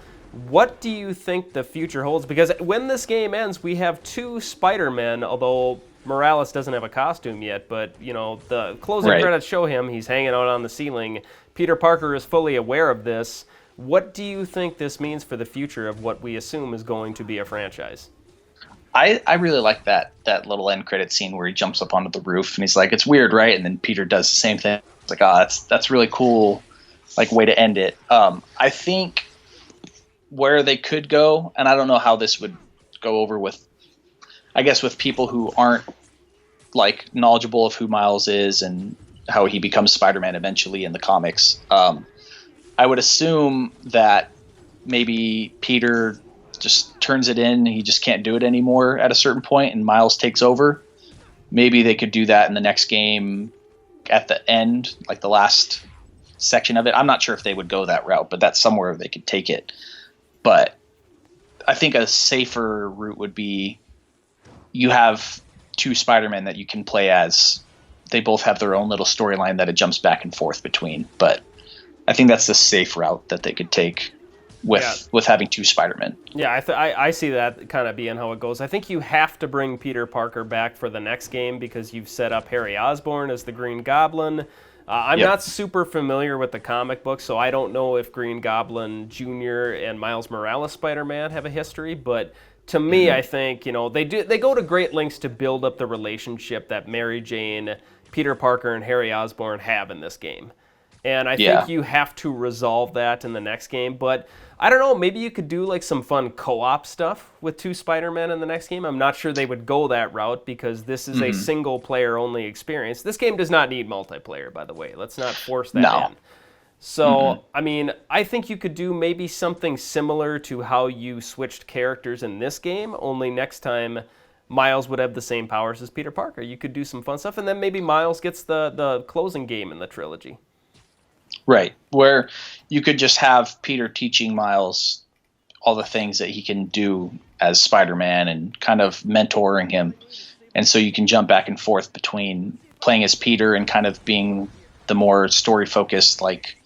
What do you think the future holds? Because when this game ends, we have 2 Spider-Men, although Morales doesn't have a costume yet, but, you know, the closing credits show him. He's hanging out on the ceiling. Peter Parker is fully aware of this. What do you think this means for the future of what we assume is going to be a franchise? I really like that little end credit scene where he jumps up onto the roof and he's like, it's weird, right? And then Peter does the same thing. It's like, that's really cool, like, way to end it. I think where they could go, and I don't know how this would go over with, I guess, with people who aren't like knowledgeable of who Miles is and how he becomes Spider-Man eventually in the comics. I would assume that maybe Peter just turns it in. He just can't do it anymore at a certain point, and Miles takes over. Maybe they could do that in the next game at the end, like the last section of it. I'm not sure if they would go that route, but that's somewhere they could take it. But I think a safer route would be you have 2 Spider-Men that you can play as. They both have their own little storyline that it jumps back and forth between. But I think that's the safe route that they could take with having 2 Spider-Men. Yeah, I see that kind of being how it goes. I think you have to bring Peter Parker back for the next game because you've set up Harry Osborn as the Green Goblin. I'm not super familiar with the comic book, so I don't know if Green Goblin Jr. and Miles Morales Spider-Man have a history, but to me, I think, you know, they go to great lengths to build up the relationship that Mary Jane, Peter Parker, and Harry Osborn have in this game. And I think you have to resolve that in the next game. But I don't know, maybe you could do like some fun co-op stuff with 2 Spider-Men in the next game. I'm not sure they would go that route because this is a single-player only experience. This game does not need multiplayer, by the way. Let's not force that in. So, I mean, I think you could do maybe something similar to how you switched characters in this game, only next time Miles would have the same powers as Peter Parker. You could do some fun stuff, and then maybe Miles gets the closing game in the trilogy. Right, where you could just have Peter teaching Miles all the things that he can do as Spider-Man and kind of mentoring him. And so you can jump back and forth between playing as Peter and kind of being the more story-focused, like,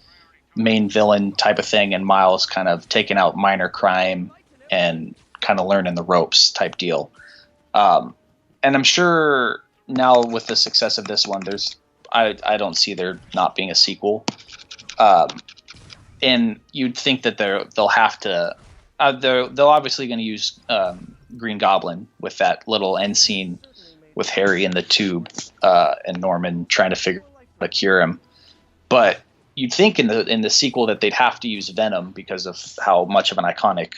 main villain type of thing, and Miles kind of taking out minor crime and kind of learning the ropes type deal. And I'm sure now with the success of this one, I don't see there not being a sequel. And you'd think that they'll have to. They're obviously going to use Green Goblin with that little end scene with Harry in the tube and Norman trying to figure out how to cure him. But you'd think in the sequel that they'd have to use Venom because of how much of an iconic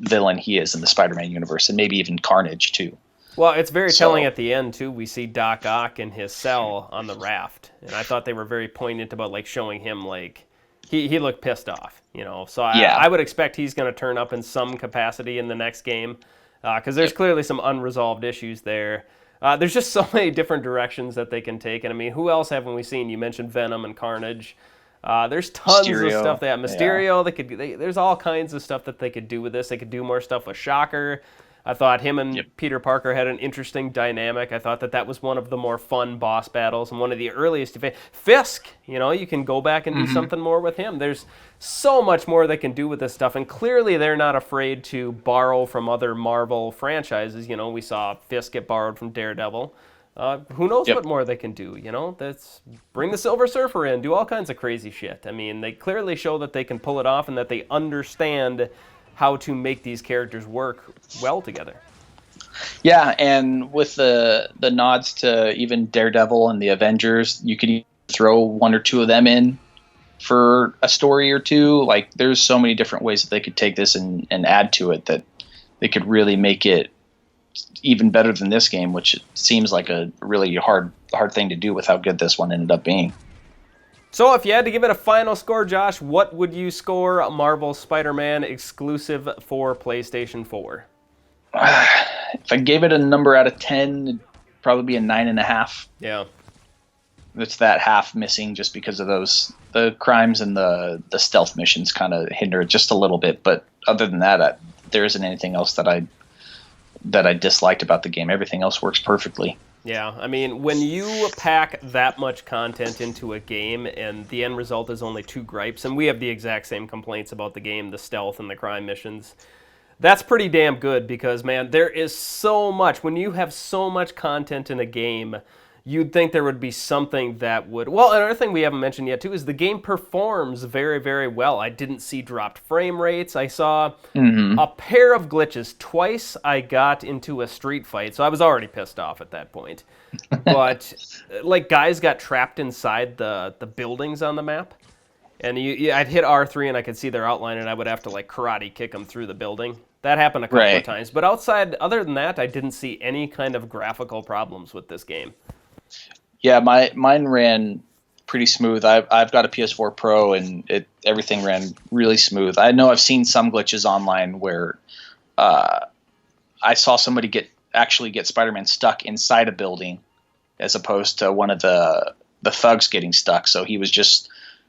villain he is in the Spider-Man universe, and maybe even Carnage too. Well, it's very telling at the end, too. We see Doc Ock in his cell on the raft. And I thought they were very poignant about, like, showing him, like, he looked pissed off, you know. So I would expect he's going to turn up in some capacity in the next game because there's clearly some unresolved issues there. There's just so many different directions that they can take. And, I mean, who else haven't we seen? You mentioned Venom and Carnage. There's tons of stuff. They have Mysterio. There's all kinds of stuff that they could do with this. They could do more stuff with Shocker. I thought him and Peter Parker had an interesting dynamic. I thought that was one of the more fun boss battles and one of the earliest. Fisk, you know, you can go back and do something more with him. There's so much more they can do with this stuff, and clearly they're not afraid to borrow from other Marvel franchises. You know, we saw Fisk get borrowed from Daredevil. Who knows what more they can do, you know? Bring the Silver Surfer in, do all kinds of crazy shit. I mean, they clearly show that they can pull it off and that they understand how to make these characters work well together. Yeah, and with the nods to even Daredevil and the Avengers, you could throw one or two of them in for a story or two. Like, there's so many different ways that they could take this and add to it that they could really make it even better than this game, which seems like a really hard thing to do with how good this one ended up being. So if you had to give it a final score, Josh, what would you score Marvel Spider-Man exclusive for PlayStation 4? If I gave it a number out of 10, it'd probably be a 9.5. Yeah. It's that half missing just because of the crimes and the stealth missions kind of hinder it just a little bit. But other than that, there isn't anything else that I disliked about the game. Everything else works perfectly. Yeah, I mean, when you pack that much content into a game and the end result is only 2 gripes, and we have the exact same complaints about the game, the stealth and the crime missions, that's pretty damn good because, man, there is so much. When you have so much content in a game, you'd think there would be something that would... Well, another thing we haven't mentioned yet, too, is the game performs very, very well. I didn't see dropped frame rates. I saw a pair of glitches. Twice I got into a street fight, so I was already pissed off at that point. But, like, guys got trapped inside the buildings on the map. And I'd hit R3 and I could see their outline, and I would have to, like, karate kick them through the building. That happened a couple of times. But other than that, I didn't see any kind of graphical problems with this game. Yeah, mine ran pretty smooth. I've got a PS4 Pro, and everything ran really smooth. I know I've seen some glitches online where I saw somebody get Spider-Man stuck inside a building, as opposed to one of the thugs getting stuck. So he was just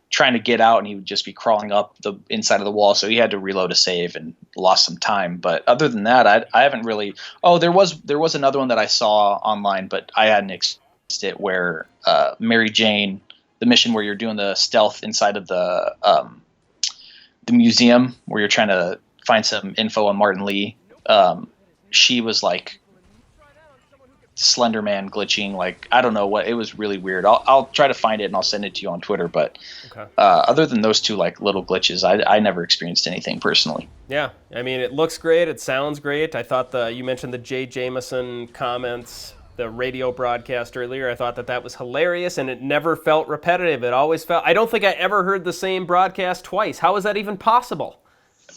trying to get out, and he would just be crawling up the inside of the wall. So he had to reload a save and lost some time. But other than that, I haven't really. Oh, there was another one that I saw online, but I hadn't it where Mary Jane, the mission where you're doing the stealth inside of the museum where you're trying to find some info on Martin Lee, she was like Slender Man glitching, like I don't know what, it was really weird. I'll try to find it and I'll send it to you on Twitter, but okay. Other than those two like little glitches, I never experienced anything personally. Yeah, I mean, it looks great, it sounds great. I thought you mentioned the Jay Jameson comments, the radio broadcast earlier. I thought that was hilarious, and it never felt repetitive. It always felt... I don't think I ever heard the same broadcast twice. How is that even possible?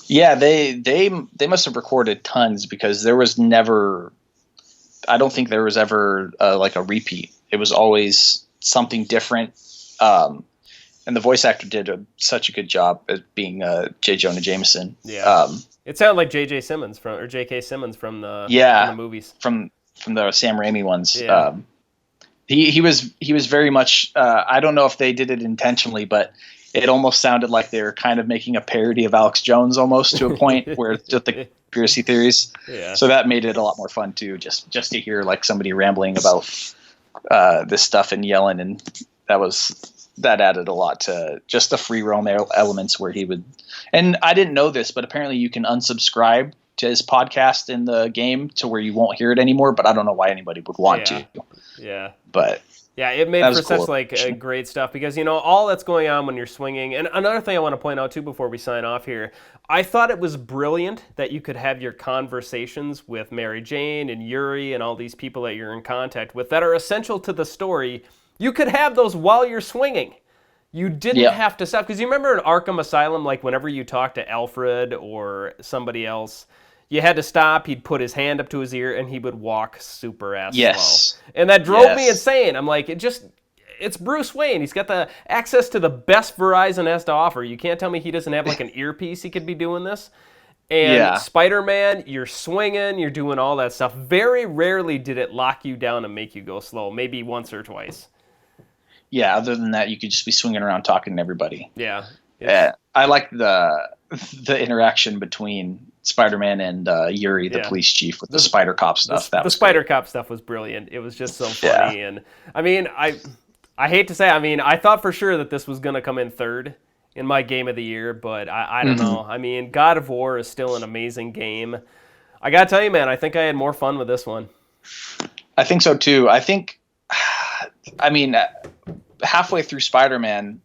Yeah, they must have recorded tons, because there was never... I don't think there was ever like a repeat. It was always something different. And the voice actor did such a good job at being J. Jonah Jameson. Yeah. It sounded like J.K. Simmons from the movies. From the Sam Raimi ones. Yeah. He was very much, I don't know if they did it intentionally, but it almost sounded like they were kind of making a parody of Alex Jones almost, to a point where it's just the conspiracy theories. Yeah. So that made it a lot more fun too, just to hear like somebody rambling about this stuff and yelling, and that added a lot to just the free roam elements where he would. And I didn't know this, but apparently you can unsubscribe to his podcast in the game to where you won't hear it anymore, but I don't know why anybody would want to. Yeah. But yeah, it made for cool. Such like great stuff, because all that's going on when you're swinging. And another thing I want to point out too before we sign off here, I thought it was brilliant that you could have your conversations with Mary Jane and Yuri and all these people that you're in contact with that are essential to the story. You could have those while you're swinging. You didn't have to stop, because you remember in Arkham Asylum, like whenever you talk to Alfred or somebody else, you had to stop, he'd put his hand up to his ear, and he would walk super slow. And that drove me insane. I'm like, it's Bruce Wayne. He's got the access to the best Verizon has to offer. You can't tell me he doesn't have like an earpiece he could be doing this. And Spider-Man, you're swinging, you're doing all that stuff. Very rarely did it lock you down and make you go slow, maybe once or twice. Yeah, other than that, you could just be swinging around talking to everybody. Yeah. I like the interaction between Spider-Man and Yuri, the police chief, with the Spider Cop stuff. The Spider Cop stuff was brilliant. It was just so funny. And I mean, I hate to say, I thought for sure that this was going to come in third in my game of the year, but I don't know. I mean, God of War is still an amazing game. I got to tell you, man, I think I had more fun with this one. I think so too. Halfway through Spider-Man,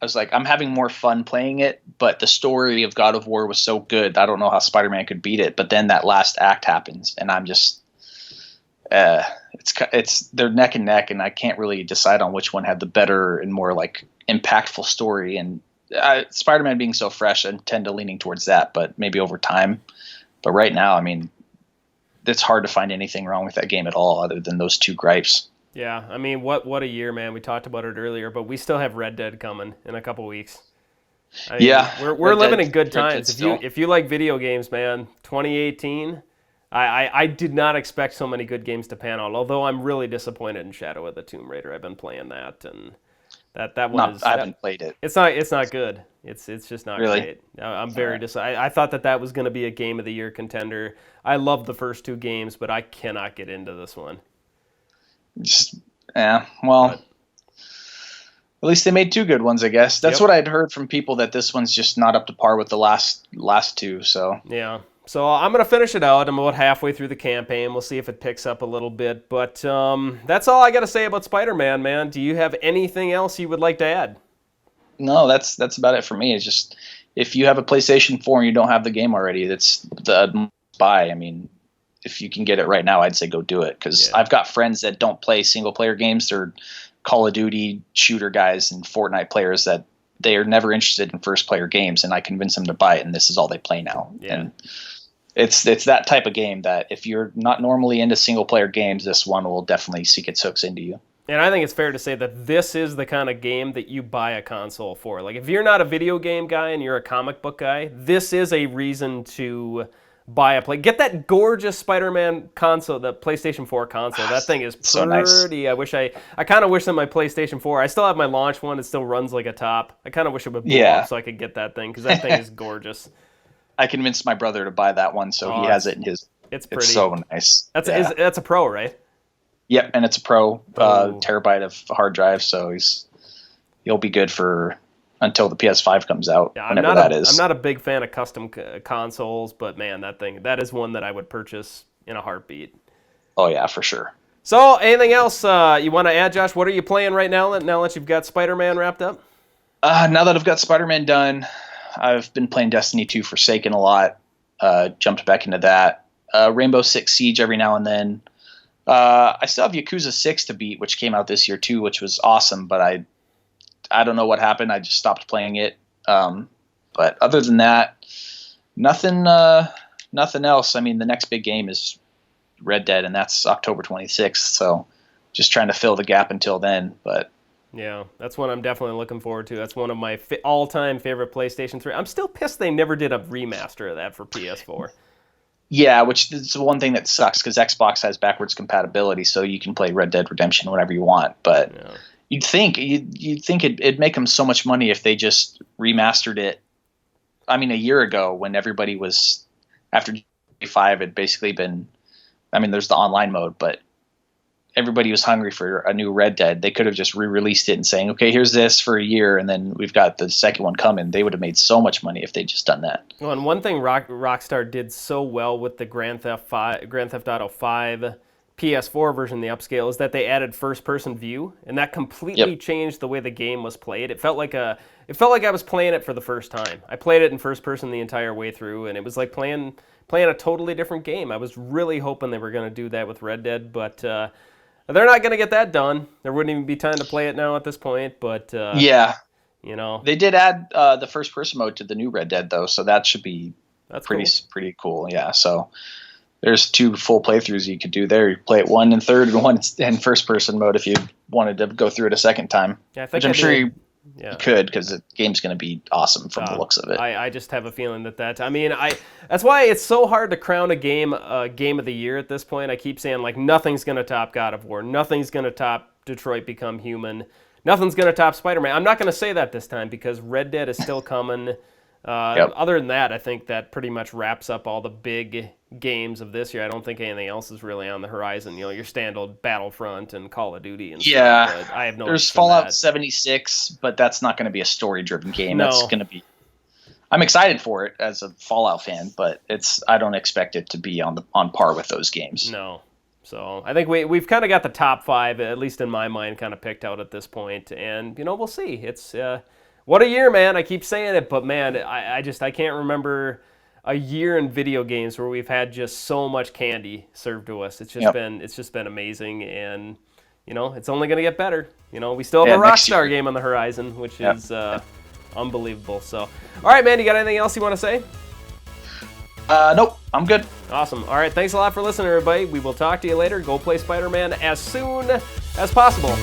I was like, I'm having more fun playing it, but the story of God of War was so good. I don't know how Spider-Man could beat it. But then that last act happens, and I'm just, it's they're neck and neck, and I can't really decide on which one had the better and more like impactful story. And Spider-Man being so fresh, I tend to leaning towards that, but maybe over time. But right now, I mean, it's hard to find anything wrong with that game at all, other than those two gripes. Yeah, I mean, what a year, man. We talked about it earlier, but we still have Red Dead coming in a couple weeks. I mean, Yeah, we're living in good Red Dead times. still. If you like video games, man, 2018, I did not expect so many good games to pan out. Although I'm really disappointed in Shadow of the Tomb Raider. I've been playing that, and that one I haven't played it. It's not good. It's just not Really? great. I'm very I thought that was going to be a Game of the Year contender. I love the first two games, but I cannot get into this one. Just, yeah, well, at least they made two good ones, I guess. That's what I'd heard from people, that this one's just not up to par with the last two. So yeah, so I'm gonna finish it out. I'm about halfway through the campaign. We'll see if it picks up a little bit. But that's all I got to say about Spider-Man, man. Do you have anything else you would like to add? no, that's about it for me. It's just, if you have a PlayStation 4 and you don't have the game already, that's the buy. I mean, if you can get it right now, I'd say go do it, because I've got friends that don't play single player games. They're Call of Duty shooter guys and Fortnite players that they are never interested in first player games, and I convince them to buy it, and this is all they play now. Yeah. And it's that type of game that if you're not normally into single player games, this one will definitely sink its hooks into you. And I think it's fair to say that this is the kind of game that you buy a console for. Like, if you're not a video game guy and you're a comic book guy, this is a reason to buy get that gorgeous Spider-Man console, the PlayStation 4 console. That thing is pretty. So nice. I kind of wish that my PlayStation 4, I still have my launch one, it still runs like a top. I kind of wish it would blow up so I could get that thing, because that thing is gorgeous. I convinced my brother to buy that one, so he has it in his. It's pretty. It's so nice. That's a Pro, right? Yep, and it's a Pro terabyte of hard drive, so he'll be good for until the PS5 comes out, whenever that is. I'm not a big fan of custom consoles, but man, that is one that I would purchase in a heartbeat. Oh yeah, for sure. So, anything else you want to add, Josh? What are you playing right now that you've got Spider-Man wrapped up? Now that I've got Spider-Man done, I've been playing Destiny 2 Forsaken a lot. Jumped back into that. Rainbow Six Siege every now and then. I still have Yakuza 6 to beat, which came out this year too, which was awesome, but I don't know what happened. I just stopped playing it. But other than that, nothing else. I mean, the next big game is Red Dead, and that's October 26th. So just trying to fill the gap until then. But yeah, that's one I'm definitely looking forward to. That's one of my all-time favorite PlayStation 3. I'm still pissed they never did a remaster of that for PS4. Yeah, which is the one thing that sucks, because Xbox has backwards compatibility, so you can play Red Dead Redemption whenever you want. But you'd think it'd make them so much money if they just remastered it. I mean, a year ago, when everybody was, after GTA 5 had basically been, I mean, there's the online mode, but everybody was hungry for a new Red Dead. They could have just re-released it and saying, okay, here's this for a year, and then we've got the second one coming. They would have made so much money if they'd just done that. Well, and one thing Rockstar did so well with the Grand Theft Auto 5 PS4 version, the upscale, is that they added first-person view, and that completely changed the way the game was played. It felt like I was playing it for the first time. I played it in first person the entire way through, and it was like playing a totally different game. I was really hoping they were going to do that with Red Dead, but they're not going to get that done. There wouldn't even be time to play it now at this point, but you know, they did add the first-person mode to the new Red Dead, though, so that should be pretty cool. Yeah, so there's 2 full playthroughs you could do there. You play it one in third and one in first-person mode if you wanted to go through it a second time. Yeah, which I'm sure you could, because the game's going to be awesome from the looks of it. I just have a feeling that's why it's so hard to crown a game of the year at this point. I keep saying, like, nothing's going to top God of War. Nothing's going to top Detroit Become Human. Nothing's going to top Spider-Man. I'm not going to say that this time, because Red Dead is still coming. Other than that, I think that pretty much wraps up all the big games of this year. I don't think anything else is really on the horizon. You know, your standard Battlefront and Call of Duty and stuff. But I have no. There's Fallout 76, but that's not going to be a story-driven game. No. That's going to be. I'm excited for it as a Fallout fan, but I don't expect it to be on par with those games. No. So I think we've kind of got the top 5, at least in my mind, kind of picked out at this point, and we'll see. It's What a year, man. I keep saying it, but man, I can't remember a year in video games where we've had just so much candy served to us. It's just been amazing, and it's only going to get better. We still have a Rockstar game on the horizon, which is unbelievable. So, all right, man, you got anything else you want to say? Nope, I'm good. Awesome. All right, thanks a lot for listening, everybody. We will talk to you later. Go play Spider-Man as soon as possible.